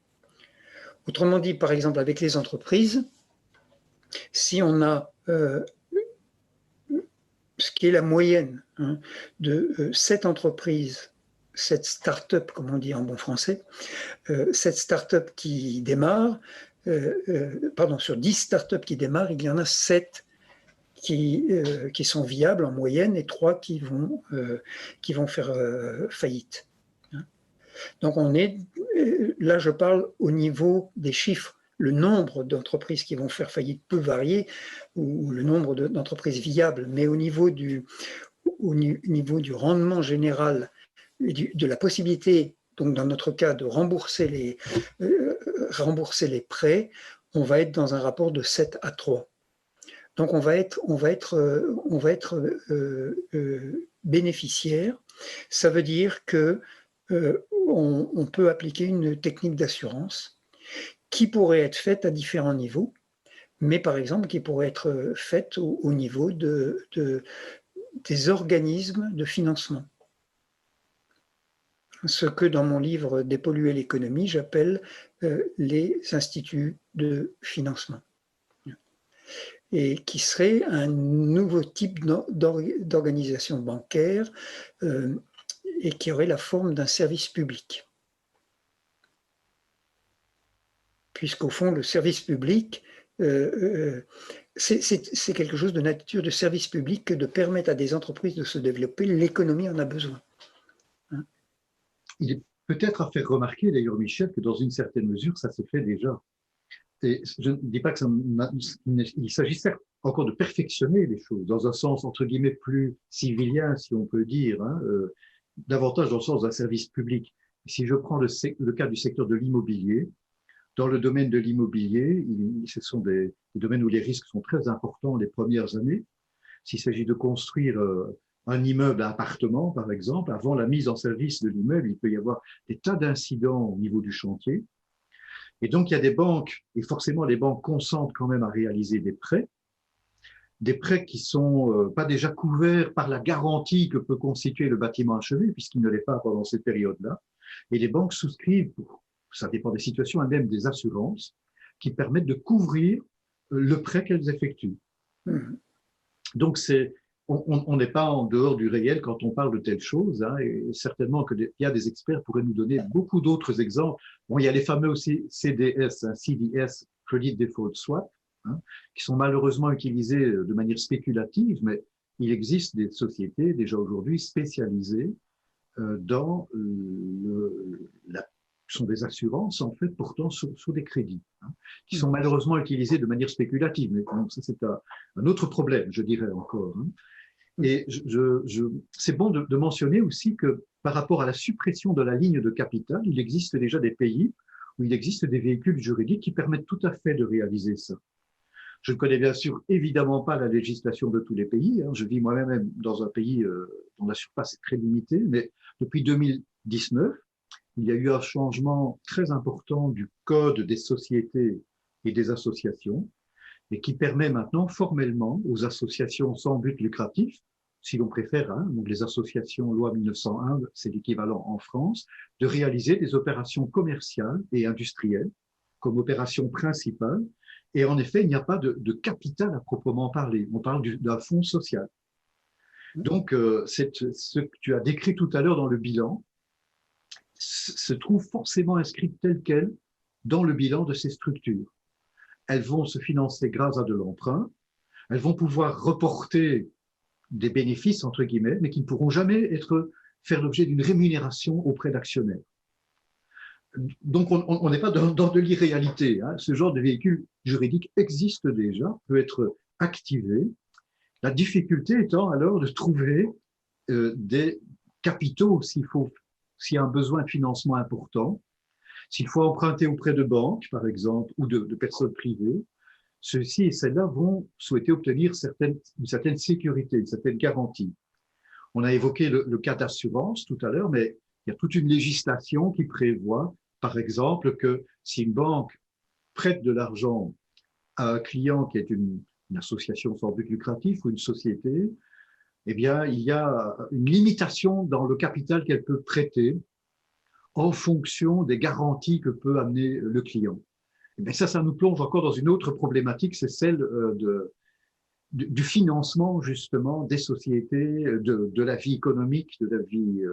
Autrement dit, par exemple, avec les entreprises, si on a ce qui est la moyenne de 7 entreprises, 7 start-up, comme on dit en bon français, 7 start-up qui démarrent, sur 10 start-up qui démarrent, il y en a 7 qui sont viables en moyenne et 3 qui vont faire faillite. Donc là je parle au niveau des chiffres. Le nombre d'entreprises qui vont faire faillite peut varier, ou le nombre d'entreprises viables, mais au niveau du rendement général, de la possibilité, donc dans notre cas, de rembourser les prêts, on va être dans un rapport de 7 à 3. Donc on va être bénéficiaire. Ça veut dire que on peut appliquer une technique d'assurance qui pourrait être faite à différents niveaux, mais par exemple qui pourrait être faite au niveau des organismes de financement. Ce que dans mon livre « Dépolluer l'économie », j'appelle les instituts de financement, et qui serait un nouveau type d'organisation bancaire et qui aurait la forme d'un service public. puisqu'au fond, le service public, c'est quelque chose de nature de service public que de permettre à des entreprises de se développer. L'économie en a besoin. Hein? Il est peut-être à faire remarquer, d'ailleurs, Michel, que dans une certaine mesure, ça se fait déjà. Et je ne dis pas que il s'agit certes encore de perfectionner les choses, dans un sens, entre guillemets, plus civilien, si on peut dire, hein, davantage dans le sens d'un service public. Si je prends le cas du secteur de l'immobilier, dans le domaine de l'immobilier, ce sont des domaines où les risques sont très importants les premières années. S'il s'agit de construire un immeuble à appartement, par exemple, avant la mise en service de l'immeuble, il peut y avoir des tas d'incidents au niveau du chantier. Et donc, il y a des banques, et forcément, les banques consentent quand même à réaliser des prêts qui sont pas déjà couverts par la garantie que peut constituer le bâtiment achevé, puisqu'il ne l'est pas pendant cette période-là. Et les banques souscrivent, ça dépend des situations, et même des assurances, qui permettent de couvrir le prêt qu'elles effectuent. Donc, on n'est pas en dehors du réel quand on parle de telles choses, hein, et certainement qu'il y a des experts qui pourraient nous donner beaucoup d'autres exemples. Bon, il y a les fameux aussi CDS, hein, CDS, Credit Default Swap, hein, qui sont malheureusement utilisés de manière spéculative, mais il existe des sociétés déjà aujourd'hui spécialisées dans sont des assurances en fait portant sur des crédits, hein, qui sont malheureusement utilisés de manière spéculative. Mais bon, ça c'est un autre problème, je dirais encore. Hein. Et c'est bon de mentionner aussi que par rapport à la suppression de la ligne de capital, il existe déjà des pays où il existe des véhicules juridiques qui permettent tout à fait de réaliser ça. Je ne connais bien sûr évidemment pas la législation de tous les pays. Hein. Je vis moi-même dans un pays dont la surface est très limitée, mais depuis 2019, il y a eu un changement très important du code des sociétés et des associations, et qui permet maintenant formellement aux associations sans but lucratif, si l'on préfère, hein, donc les associations loi 1901, c'est l'équivalent en France, de réaliser des opérations commerciales et industrielles comme opération principale. Et en effet, il n'y a pas de capital à proprement parler. On parle d'un fonds social. Donc, ce que tu as décrit tout à l'heure dans le bilan se trouve forcément inscrit tel quel dans le bilan de ces structures. Elles vont se financer grâce à de l'emprunt, elles vont pouvoir reporter des bénéfices, entre guillemets, mais qui ne pourront jamais faire l'objet d'une rémunération auprès d'actionnaires. Donc, on n'est pas dans de l'irréalité. Hein. Ce genre de véhicule juridique existe déjà, peut être activé. La difficulté étant alors de trouver des capitaux s'il y a un besoin de financement important. S'il faut emprunter auprès de banques, par exemple, ou de personnes privées, ceux-ci et celles-là vont souhaiter obtenir une certaine sécurité, une certaine garantie. On a évoqué le cas d'assurance tout à l'heure, mais il y a toute une législation qui prévoit, par exemple, que si une banque prête de l'argent à un client qui est une association sans but lucratif ou une société, eh bien, il y a une limitation dans le capital qu'elle peut prêter en fonction des garanties que peut amener le client. Et bien ça nous plonge encore dans une autre problématique, c'est celle du financement justement des sociétés, de la vie économique, de la vie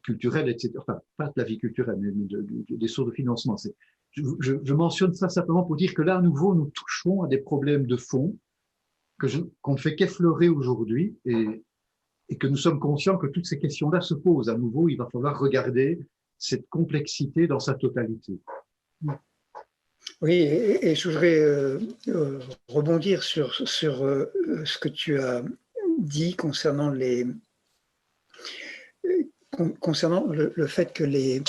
culturelle, etc. Enfin, pas de la vie culturelle, mais des sources de financement. Je mentionne ça simplement pour dire que là, à nouveau, nous touchons à des problèmes de fond qu'on ne fait qu'effleurer aujourd'hui et que nous sommes conscients que toutes ces questions-là se posent. À nouveau, il va falloir regarder cette complexité dans sa totalité. Oui, et je voudrais rebondir sur ce que tu as dit concernant le fait que les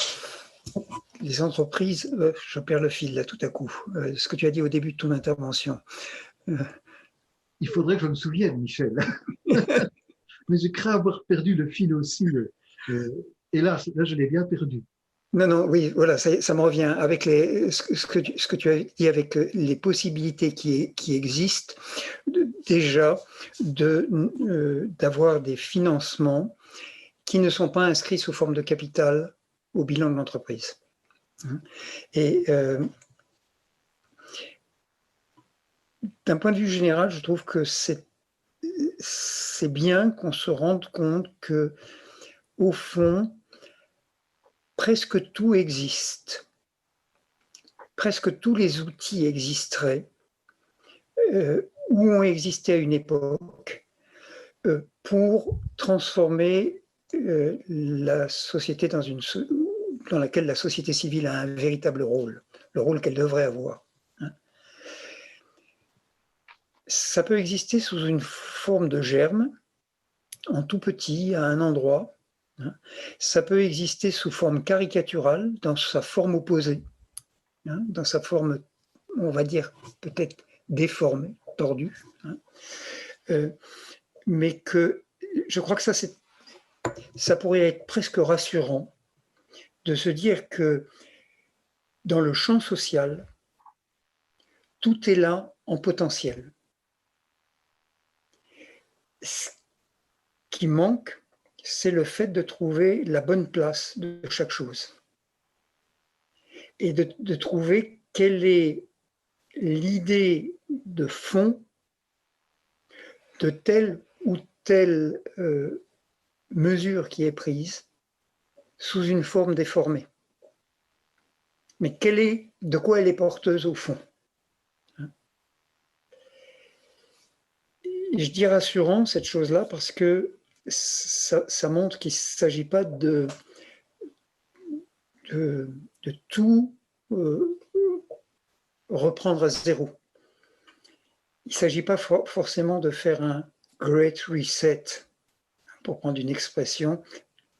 entreprises, je perds le fil là tout à coup, ce que tu as dit au début de ton intervention. Il faudrait que je me souvienne, Michel. Mais je crains avoir perdu le fil aussi. Et là, je l'ai bien perdu. Non, oui, voilà, ça me revient avec ce que tu as dit avec les possibilités qui existent déjà d'avoir des financements qui ne sont pas inscrits sous forme de capital au bilan de l'entreprise. Et d'un point de vue général, je trouve que c'est bien qu'on se rende compte que, au fond, presque tout existe presque tous les outils existeraient ou ont existé à une époque pour transformer la société dans laquelle la société civile a un véritable rôle, le rôle qu'elle devrait avoir. Ça peut exister sous une forme de germe, en tout petit, à un endroit. Ça peut exister sous forme caricaturale, dans sa forme opposée, dans sa forme, on va dire, peut-être déformée, tordue. Mais que je crois que ça pourrait être presque rassurant de se dire que dans le champ social, tout est là en potentiel. Ce qui manque, c'est le fait de trouver la bonne place de chaque chose et de trouver quelle est l'idée de fond de telle ou telle mesure qui est prise sous une forme déformée. Mais de quoi elle est porteuse au fond? Et je dis rassurant cette chose-là parce que ça montre qu'il ne s'agit pas de tout reprendre à zéro. Il ne s'agit pas forcément de faire un great reset, pour prendre une expression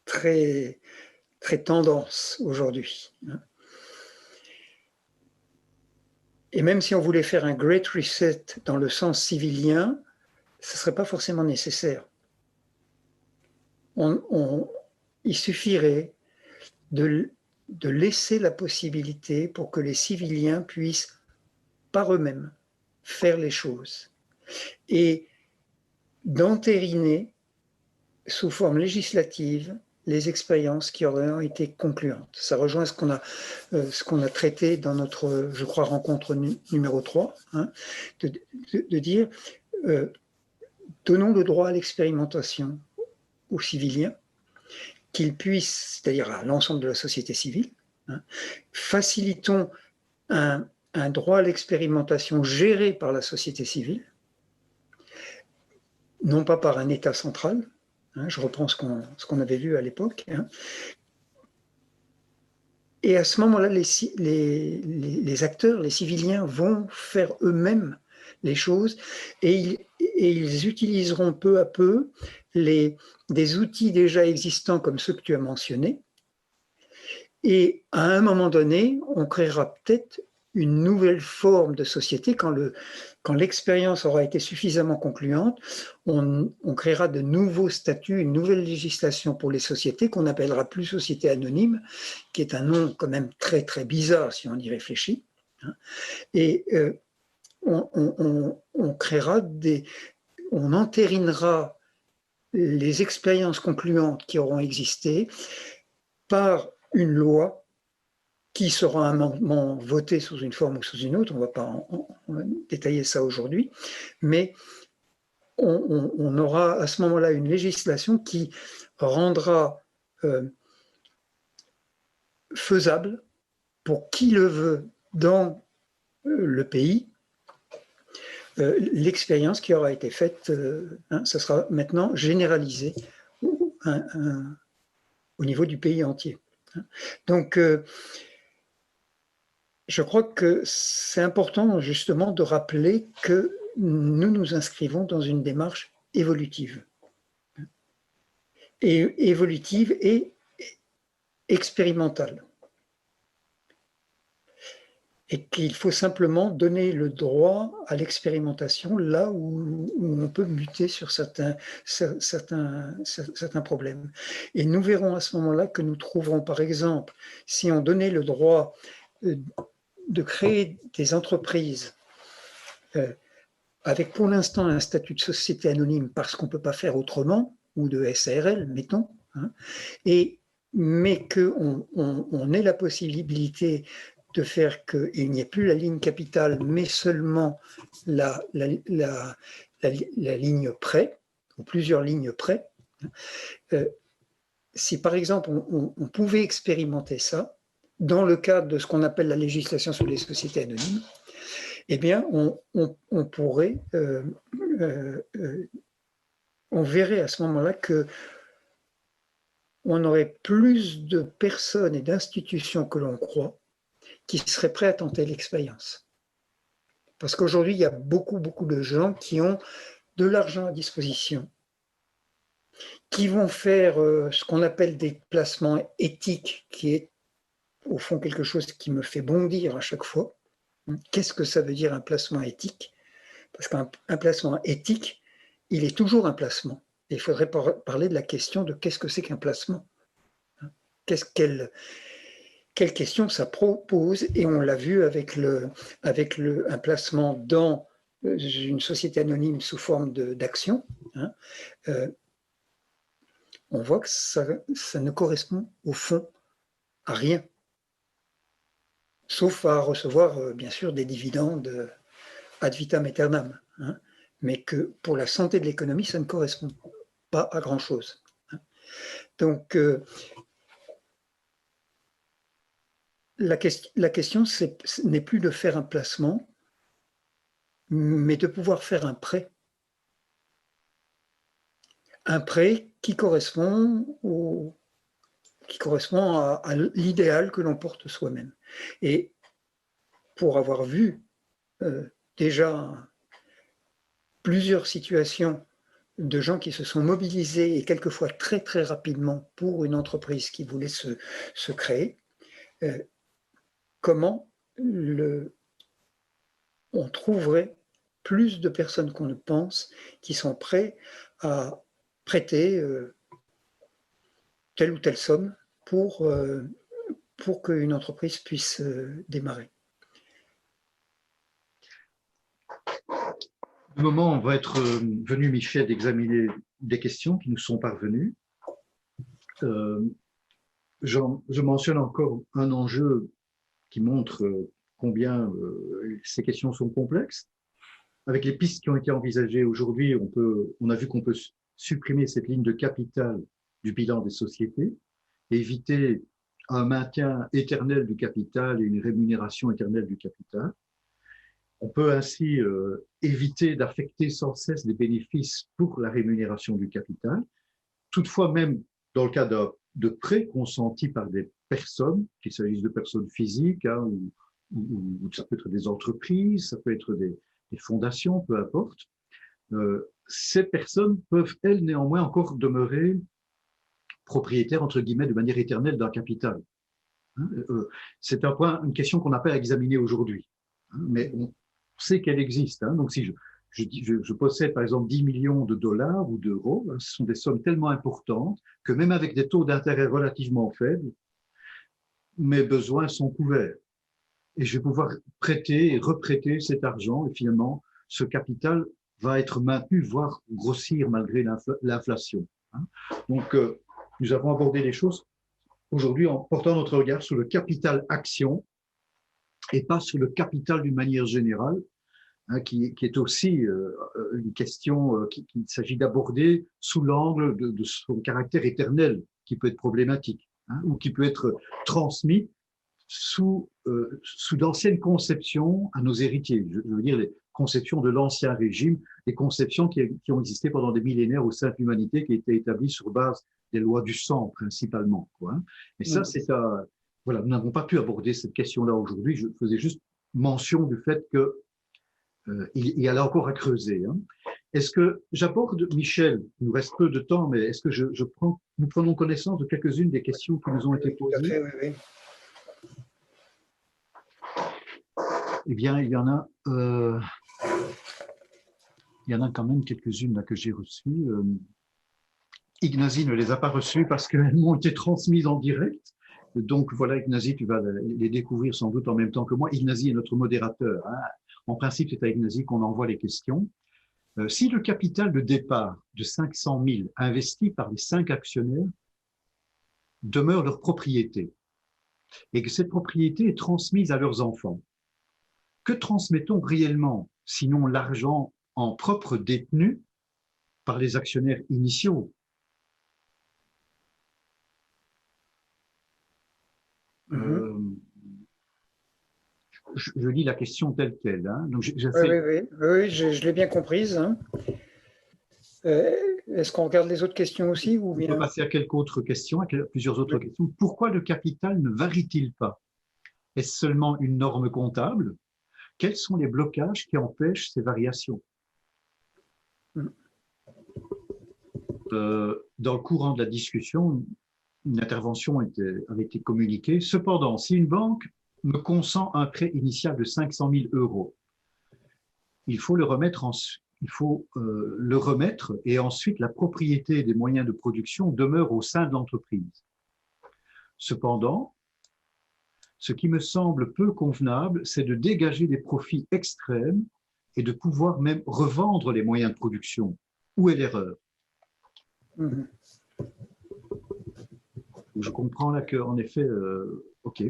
très, très tendance aujourd'hui. Et même si on voulait faire un great reset dans le sens civilien, ce ne serait pas forcément nécessaire. Il suffirait de laisser la possibilité pour que les civiliens puissent, par eux-mêmes, faire les choses et d'entériner sous forme législative les expériences qui auraient été concluantes. Ça rejoint ce qu'on a traité dans notre, je crois, rencontre numéro 3, de dire donnons le droit à l'expérimentation aux civiliens, qu'ils puissent, c'est-à-dire à l'ensemble de la société civile, facilitons un droit à l'expérimentation géré par la société civile, non pas par un État central, je reprends ce qu'on avait vu à l'époque, et à ce moment-là, les acteurs, les civiliens vont faire eux-mêmes les choses et ils utiliseront peu à peu des outils déjà existants comme ceux que tu as mentionnés. Et à un moment donné, on créera peut-être une nouvelle forme de société quand l'expérience aura été suffisamment concluante. On créera de nouveaux statuts, une nouvelle législation pour les sociétés qu'on n'appellera plus société anonyme, qui est un nom quand même très très bizarre si on y réfléchit. Et on créera on entérinera les expériences concluantes qui auront existé par une loi qui sera un amendement voté sous une forme ou sous une autre, on ne va pas détailler ça aujourd'hui, mais on aura à ce moment-là une législation qui rendra faisable pour qui le veut dans le pays l'expérience qui aura été faite, ça sera maintenant généralisé au niveau du pays entier. Donc, je crois que c'est important justement de rappeler que nous nous inscrivons dans une démarche évolutive. Et évolutive et expérimentale. Et qu'il faut simplement donner le droit à l'expérimentation là où on peut buter sur certains problèmes. Et nous verrons à ce moment-là que nous trouverons, par exemple, si on donnait le droit de créer des entreprises avec pour l'instant un statut de société anonyme parce qu'on ne peut pas faire autrement, ou de SARL, mettons, mais qu'on ait la possibilité de faire qu'il n'y ait plus la ligne capitale, mais seulement la ligne prêt, ou plusieurs lignes prêt. Si par exemple on pouvait expérimenter ça, dans le cadre de ce qu'on appelle la législation sur les sociétés anonymes, eh bien, on pourrait, on verrait à ce moment-là que on aurait plus de personnes et d'institutions que l'on croit qui seraient prêts à tenter l'expérience. Parce qu'aujourd'hui, il y a beaucoup de gens qui ont de l'argent à disposition, qui vont faire ce qu'on appelle des placements éthiques, qui est au fond quelque chose qui me fait bondir à chaque fois. Qu'est-ce que ça veut dire un placement éthique? Parce qu'un placement éthique, il est toujours un placement. Et il faudrait parler de la question de qu'est-ce que c'est qu'un placement. Quelle question ça propose? Et on l'a vu avec un placement dans une société anonyme sous forme d'action. On voit que ça ne correspond au fond à rien, sauf à recevoir bien sûr des dividendes ad vitam aeternam, mais que pour la santé de l'économie, ça ne correspond pas à grand-chose. Donc, la question n'est plus de faire un placement, mais de pouvoir faire un prêt. Un prêt qui correspond à l'idéal que l'on porte soi-même. Et pour avoir vu déjà plusieurs situations de gens qui se sont mobilisés et quelquefois très rapidement pour une entreprise qui voulait se créer, comment on trouverait plus de personnes qu'on ne pense qui sont prêts à prêter telle ou telle somme pour qu'une entreprise puisse démarrer. Le moment va être venu, Michel, d'examiner des questions qui nous sont parvenues. Je mentionne encore un enjeu qui montre combien ces questions sont complexes. Avec les pistes qui ont été envisagées aujourd'hui, on a vu qu'on peut supprimer cette ligne de capital du bilan des sociétés, éviter un maintien éternel du capital et une rémunération éternelle du capital. On peut ainsi éviter d'affecter sans cesse des bénéfices pour la rémunération du capital. Toutefois, même dans le cas de prêts consentis par des personnes, qu'il s'agisse de personnes physiques, ou ça peut être des entreprises, ça peut être des fondations, peu importe, ces personnes peuvent, elles, néanmoins encore demeurer propriétaires, entre guillemets, de manière éternelle d'un capital. C'est une question qu'on n'a pas à examiner aujourd'hui, mais on sait qu'elle existe. Donc si je possède par exemple 10 millions de dollars ou d'euros, ce sont des sommes tellement importantes que même avec des taux d'intérêt relativement faibles, mes besoins sont couverts. Et je vais pouvoir prêter et reprêter cet argent et finalement, ce capital va être maintenu, voire grossir malgré l'inflation. Donc, nous avons abordé les choses aujourd'hui en portant notre regard sur le capital action et pas sur le capital d'une manière générale, qui est aussi une question qu'il s'agit d'aborder sous l'angle de son caractère éternel, qui peut être problématique, ou qui peut être transmis sous d'anciennes conceptions à nos héritiers. Je veux dire les conceptions de l'ancien régime, des conceptions qui ont existé pendant des millénaires au sein de l'humanité, qui étaient établies sur base des lois du sang principalement. Et ça, c'est ça. Voilà, nous n'avons pas pu aborder cette question-là aujourd'hui. Je faisais juste mention du fait que il y a là encore à creuser. Est-ce que j'aborde, Michel, il nous reste peu de temps, mais est-ce que nous prenons connaissance de quelques-unes des questions qui nous ont été posées? Tout à fait, oui. Eh bien, il y en a quand même quelques-unes là que j'ai reçues. Ignacy ne les a pas reçues parce qu'elles m'ont été transmises en direct. Donc voilà, Ignacy, tu vas les découvrir sans doute en même temps que moi. Ignacy est notre modérateur. En principe, c'est à Ignacy qu'on envoie les questions. Si le capital de départ de 500 000 investi par les 5 actionnaires demeure leur propriété et que cette propriété est transmise à leurs enfants, que transmettons réellement, sinon l'argent en propre détenu par les actionnaires initiaux? Mhm. Je lis la question telle quelle. Hein. Donc, Oui, j'essaie. oui, oui, oui, je l'ai bien comprise, hein. Euh, Est-ce qu'on regarde les autres questions aussi ou On peut bien? passer à quelques autres questions, plusieurs autres questions. Pourquoi le capital ne varie-t-il pas? Est-ce seulement une norme comptable? Quels sont les blocages qui empêchent ces variations? Dans le courant de la discussion, une intervention avait été communiquée. Cependant, si une banque me consent un prêt initial de 500 000 euros, il faut le remettre et ensuite la propriété des moyens de production demeure au sein de l'entreprise. Cependant, ce qui me semble peu convenable, c'est de dégager des profits extrêmes et de pouvoir même revendre les moyens de production. Où est l'erreur? Mhm. Je comprends là qu'en effet, OK.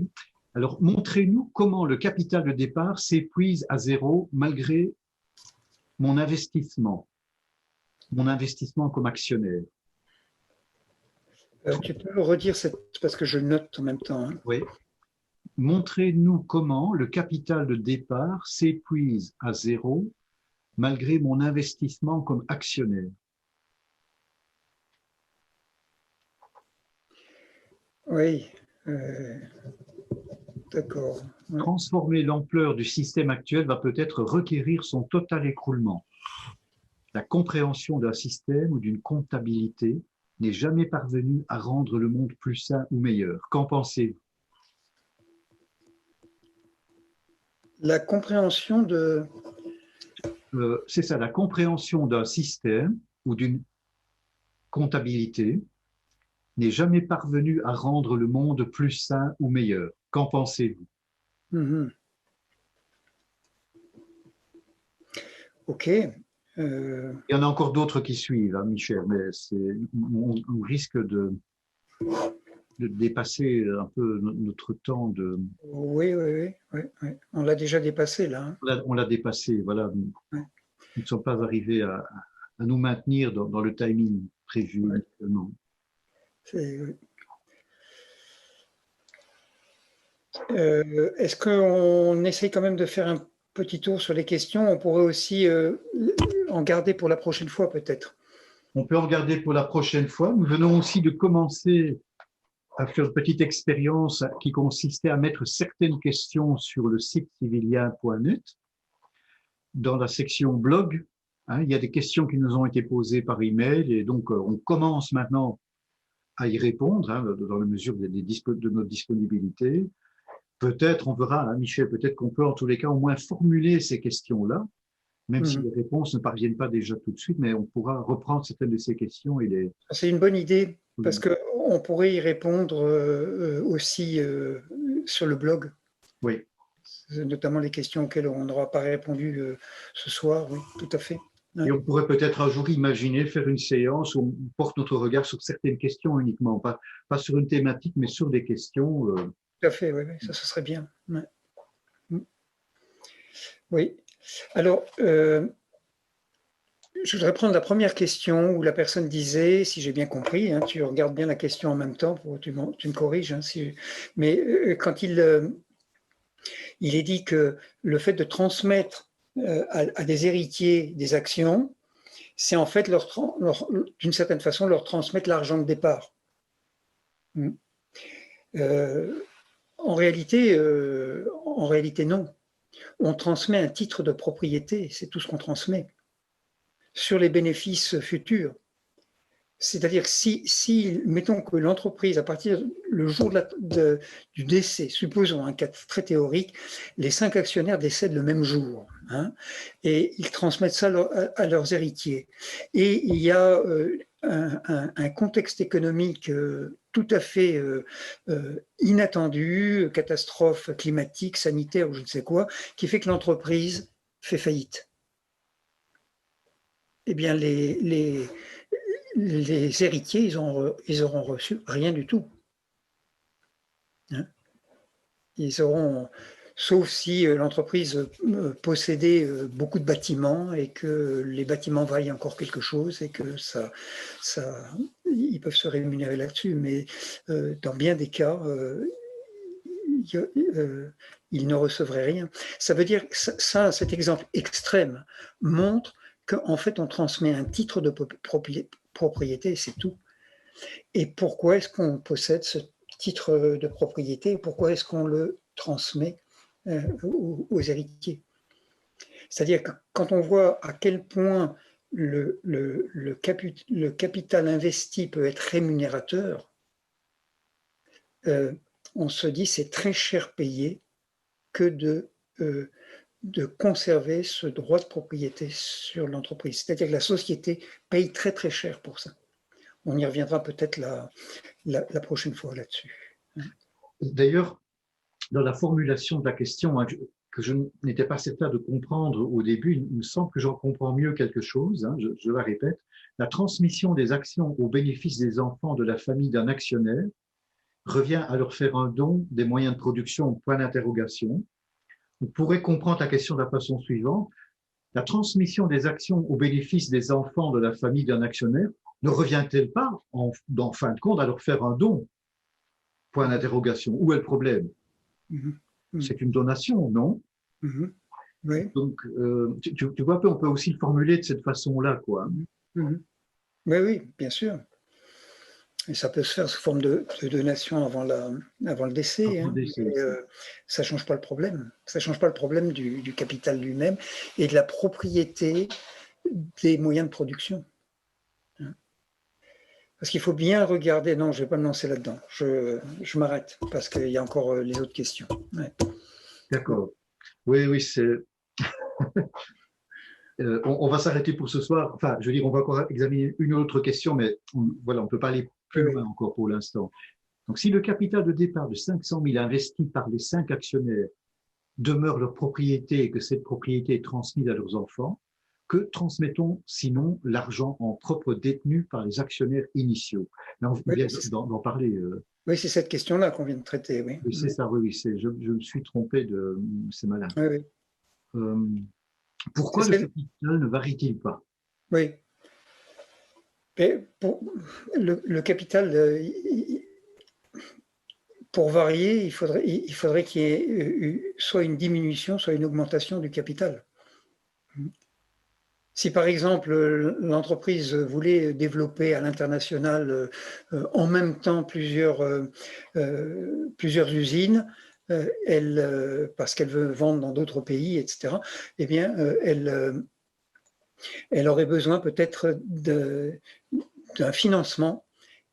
Alors, montrez-nous comment le capital de départ s'épuise à zéro malgré mon investissement comme actionnaire. Tu peux redire parce que je note en même temps, hein. Oui. Montrez-nous comment le capital de départ s'épuise à zéro malgré mon investissement comme actionnaire. Oui, euh, d'accord. Ouais. Transformer l'ampleur du système actuel va peut-être requérir son total écroulement. La compréhension d'un système ou d'une comptabilité n'est jamais parvenue à rendre le monde plus sain ou meilleur. Qu'en pensez-vous? La compréhension de... C'est ça, la compréhension d'un système ou d'une comptabilité n'est jamais parvenue à rendre le monde plus sain ou meilleur. Qu'en pensez-vous? Mhm. OK. Il y en a encore d'autres qui suivent, hein, Michel, mais on risque de dépasser un peu notre temps de. Oui, oui, oui, oui, oui. On l'a déjà dépassé là, hein. On l'a dépassé, voilà. Ouais. Nous ne sommes pas arrivés à nous maintenir dans le timing prévu Ouais. initialement. Oui. Est-ce qu'on essaye quand même de faire un petit tour sur les questions? On pourrait aussi en garder pour la prochaine fois peut-être. On peut en regarder pour la prochaine fois. Nous venons aussi de commencer à faire une petite expérience qui consistait à mettre certaines questions sur le site civilien.net. Dans la section blog, hein, il y a des questions qui nous ont été posées par email et donc on commence maintenant à y répondre, hein, dans la mesure de notre disponibilité. Peut-être, on verra, hein, Michel, peut-être qu'on peut en tous les cas au moins formuler ces questions-là, même si les réponses ne parviennent pas déjà tout de suite, mais on pourra reprendre certaines de ces questions et les. C'est une bonne idée parce qu'on pourrait y répondre aussi sur le blog, Oui. notamment les questions auxquelles on n'aura pas répondu ce soir. Oui, tout à fait. Ouais. Et on pourrait peut-être un jour imaginer faire une séance où on porte notre regard sur certaines questions uniquement, pas sur une thématique, mais sur des questions. Tout à fait, oui, ça serait bien. Ouais. Oui. Alors, je voudrais prendre la première question où la personne disait, si j'ai bien compris, hein, tu regardes bien la question en même temps, tu me corriges, hein, mais quand il est dit que le fait de transmettre à des héritiers des actions, c'est en fait d'une certaine façon leur transmettre l'argent de départ. En réalité, non. On transmet un titre de propriété, c'est tout ce qu'on transmet, sur les bénéfices futurs. C'est-à-dire que si, mettons que l'entreprise, à partir le jour du décès, supposons un cas très théorique, les 5 actionnaires décèdent le même jour, hein, et ils transmettent ça à leurs héritiers. Et il y a un contexte économique tout à fait inattendu, catastrophe climatique, sanitaire ou je ne sais quoi, qui fait que l'entreprise fait faillite. Eh bien, les héritiers, ils auront reçu rien du tout. Hein. Ils auront, sauf si l'entreprise possédait beaucoup de bâtiments et que les bâtiments valent encore quelque chose et que ils peuvent se rémunérer là-dessus. Mais dans bien des cas, il ne recevrait rien. Ça veut dire que cet exemple extrême montre qu'en fait, on transmet un titre de propriété, c'est tout. Et pourquoi est-ce qu'on possède ce titre de propriété? Pourquoi est-ce qu'on le transmet aux héritiers? C'est-à-dire que quand on voit à quel point le capital investi peut être rémunérateur, on se dit c'est très cher payé que de conserver ce droit de propriété sur l'entreprise. C'est-à-dire que la société paye très très cher pour ça. On y reviendra peut-être la prochaine fois là-dessus. D'ailleurs, dans la formulation de la question, hein, que je n'étais pas certain de comprendre au début, il me semble que j'en comprends mieux quelque chose, hein, je la répète. La transmission des actions au bénéfice des enfants de la famille d'un actionnaire revient à leur faire un don des moyens de production, point d'interrogation. On pourrait comprendre la question de la façon suivante. La transmission des actions au bénéfice des enfants de la famille d'un actionnaire ne revient-elle pas, en fin de compte, à leur faire un don? Point d'interrogation. Où est le problème? C'est une donation, non? Oui. Donc, tu vois, on peut aussi le formuler de cette façon-là, quoi. Oui, oui, bien sûr. Et ça peut se faire sous forme de donation avant le décès. Avant le décès. Ça ne change pas le problème. Ça ne change pas le problème du capital lui-même et de la propriété des moyens de production. Parce qu'il faut bien regarder. Non, je ne vais pas me lancer là-dedans. Je m'arrête parce qu'il y a encore les autres questions. Ouais. D'accord. Oui, oui, c'est. On va s'arrêter pour ce soir. Enfin, je veux dire, on va encore examiner une autre question, mais voilà, on ne peut pas aller plus loin encore pour l'instant. Donc, si le capital de départ de 500 000 investi par les 5 actionnaires demeure leur propriété et que cette propriété est transmise à leurs enfants, que transmettons sinon l'argent en propre détenu par les actionnaires initiaux? Là, on vient d'en parler. Oui, c'est cette question-là qu'on vient de traiter. Oui, oui, c'est ça, oui, je me suis trompé c'est malin. Oui, oui. Pourquoi le capital ne varie-t-il pas? Oui. Mais le capital, pour varier, il faudrait qu'il y ait soit une diminution, soit une augmentation du capital. Si par exemple l'entreprise voulait développer à l'international en même temps plusieurs usines, parce qu'elle veut vendre dans d'autres pays, etc., eh bien, elle aurait besoin peut-être d'un financement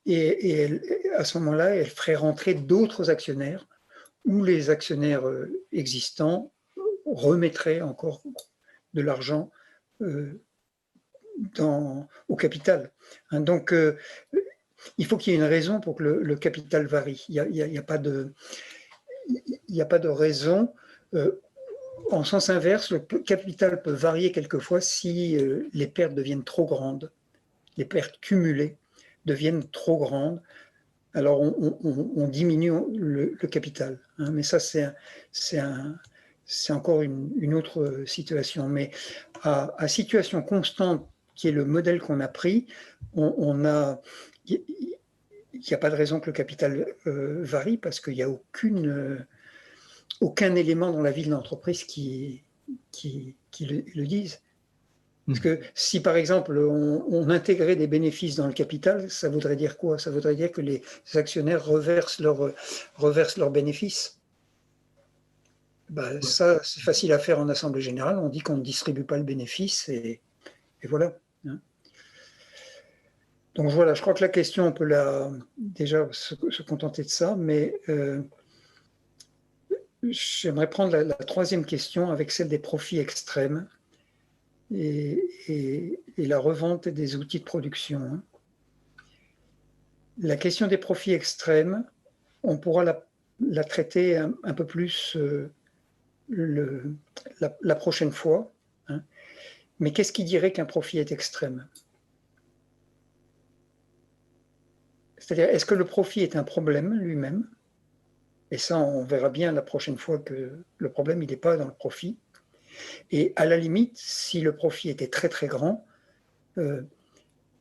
et à ce moment-là, elle ferait rentrer d'autres actionnaires ou les actionnaires existants remettraient encore de l'argent au capital. Donc, il faut qu'il y ait une raison pour que le capital varie. Il n'y a pas de raison. En sens inverse, le capital peut varier quelquefois si les pertes deviennent trop grandes, les pertes cumulées deviennent trop grandes. Alors on diminue le capital. Hein, mais ça, c'est encore une autre situation. Mais à situation constante, qui est le modèle qu'on a pris, il n'y a pas de raison que le capital varie parce qu'il n'y a aucun élément dans la vie de l'entreprise qui le dise. Parce que si, par exemple, on intégrait des bénéfices dans le capital, ça voudrait dire quoi? Ça voudrait dire que les actionnaires reversent leurs bénéfices. Ben, ça, c'est facile à faire en assemblée générale. On dit qu'on ne distribue pas le bénéfice et voilà. Donc voilà, je crois que la question, on peut déjà se contenter de ça, mais j'aimerais prendre la troisième question avec celle des profits extrêmes et la revente des outils de production. La question des profits extrêmes, on pourra la traiter un peu plus la prochaine fois. Hein. Mais qu'est-ce qui dirait qu'un profit est extrême? C'est-à-dire, est-ce que le profit est un problème lui-même? Et ça, on verra bien la prochaine fois que le problème, il n'est pas dans le profit. Et à la limite, si le profit était très très grand,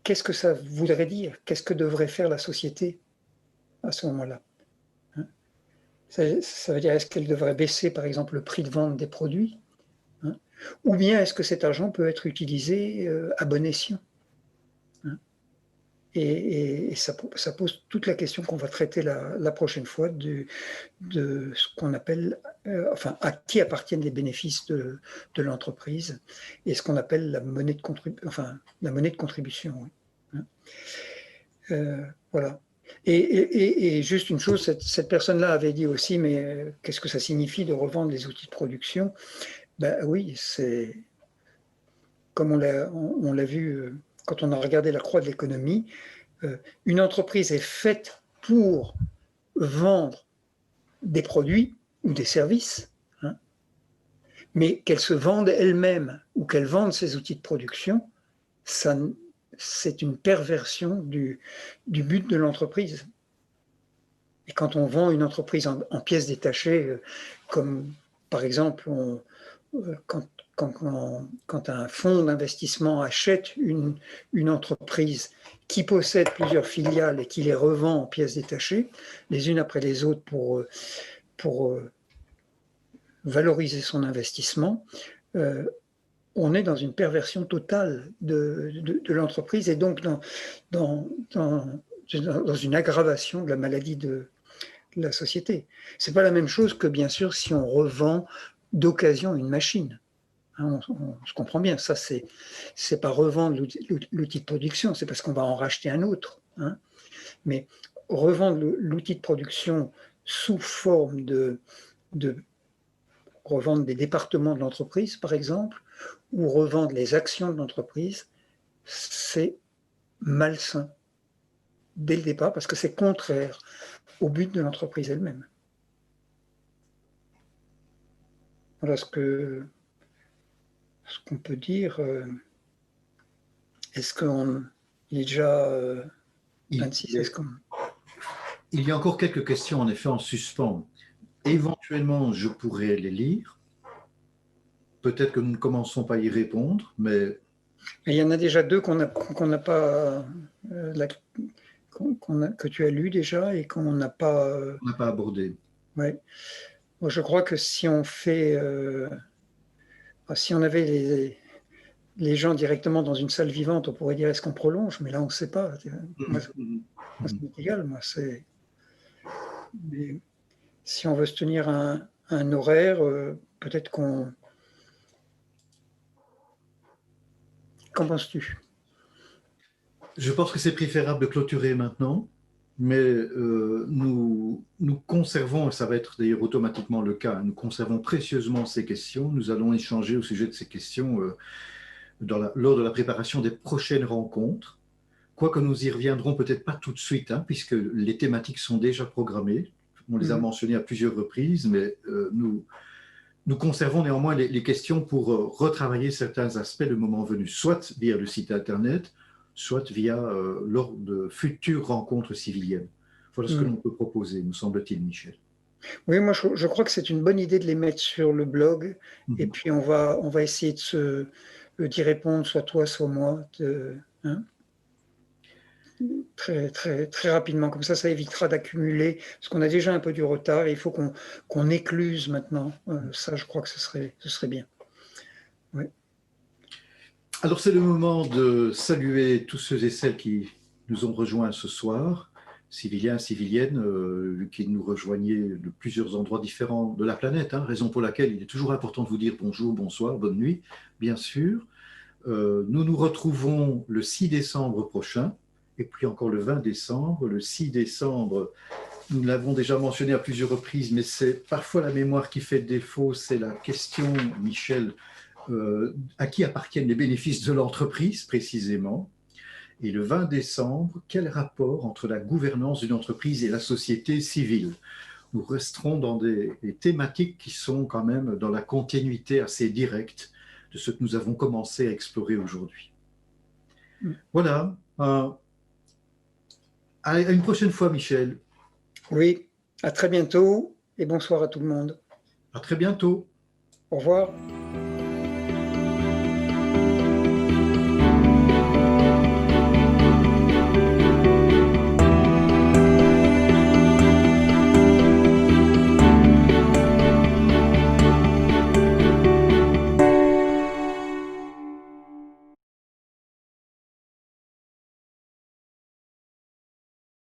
qu'est-ce que ça voudrait dire? Qu'est-ce que devrait faire la société à ce moment-là? Ça veut dire, est-ce qu'elle devrait baisser, par exemple, le prix de vente des produits, hein, ou bien est-ce que cet argent peut être utilisé à bon escient, hein, et ça pose toute la question qu'on va traiter la prochaine fois de ce qu'on appelle, enfin, à qui appartiennent les bénéfices de l'entreprise, et ce qu'on appelle la monnaie de contribution. Oui, hein. Voilà. Et juste une chose, cette personne-là avait dit aussi, mais qu'est-ce que ça signifie de revendre les outils de production? Ben oui, c'est comme on l'a vu quand on a regardé la croix de l'économie, une entreprise est faite pour vendre des produits ou des services, hein, mais qu'elle se vende elle-même ou qu'elle vende ses outils de production, c'est une perversion du but de l'entreprise. Et quand on vend une entreprise en pièces détachées, comme par exemple quand un fonds d'investissement achète une entreprise qui possède plusieurs filiales et qui les revend en pièces détachées, les unes après les autres pour valoriser son investissement, on est dans une perversion totale de l'entreprise et donc dans une aggravation de la maladie de la société. C'est pas la même chose que, bien sûr, si on revend d'occasion une machine. Hein, on se comprend bien, ça c'est pas revendre l'outil de production, c'est parce qu'on va en racheter un autre. Hein. Mais revendre l'outil de production sous forme de revendre des départements de l'entreprise, par exemple, ou revendre les actions de l'entreprise, c'est malsain dès le départ parce que c'est contraire au but de l'entreprise elle-même. Voilà ce qu'on peut dire. Est-ce qu'il est déjà 26 Il y a encore quelques questions en effet en suspens. Éventuellement, je pourrais les lire. Peut-être que nous ne commençons pas à y répondre, mais... Il y en a déjà deux qu'on n'a pas, que tu as lu déjà et qu'on n'a pas... On n'a pas abordé. Ouais. Moi, je crois que si on fait... si on avait les gens directement dans une salle vivante, on pourrait dire est-ce qu'on prolonge, mais là on ne sait pas. Moi, ça m'est égal, moi. Mais si on veut se tenir un horaire, peut-être qu'on... Qu'en penses-tu? Je pense que c'est préférable de clôturer maintenant, mais nous conservons, et ça va être d'ailleurs automatiquement le cas, nous conservons précieusement ces questions. Nous allons échanger au sujet de ces questions lors de la préparation des prochaines rencontres. Quoique nous y reviendrons peut-être pas tout de suite, hein, puisque les thématiques sont déjà programmées. On les a mentionnées à plusieurs reprises, mais nous conservons néanmoins les questions pour retravailler certains aspects le moment venu, soit via le site Internet, soit lors de futures rencontres civiliennes. Voilà ce que l'on peut proposer, me semble-t-il, Michel. Oui, moi je crois que c'est une bonne idée de les mettre sur le blog, et puis on va essayer d'y répondre, soit toi, soit moi, hein, très, très, très rapidement. Comme ça évitera d'accumuler, parce qu'on a déjà un peu du retard, et il faut qu'on écluse maintenant. Ça, je crois que ce serait bien. Oui. Alors c'est le moment de saluer tous ceux et celles qui nous ont rejoints ce soir, civiliens, civiliennes, qui nous rejoignaient de plusieurs endroits différents de la planète, hein, raison pour laquelle il est toujours important de vous dire bonjour, bonsoir, bonne nuit, bien sûr. Nous nous retrouvons le 6 décembre prochain, et puis encore le 20 décembre. Le 6 décembre, nous l'avons déjà mentionné à plusieurs reprises, mais c'est parfois la mémoire qui fait défaut, c'est la question, Michel, à qui appartiennent les bénéfices de l'entreprise, précisément. Et le 20 décembre, quel rapport entre la gouvernance d'une entreprise et la société civile? Nous resterons dans des thématiques qui sont quand même dans la continuité assez directe de ce que nous avons commencé à explorer aujourd'hui. Voilà. À une prochaine fois, Michel. Oui, à très bientôt et bonsoir à tout le monde. À très bientôt. Au revoir.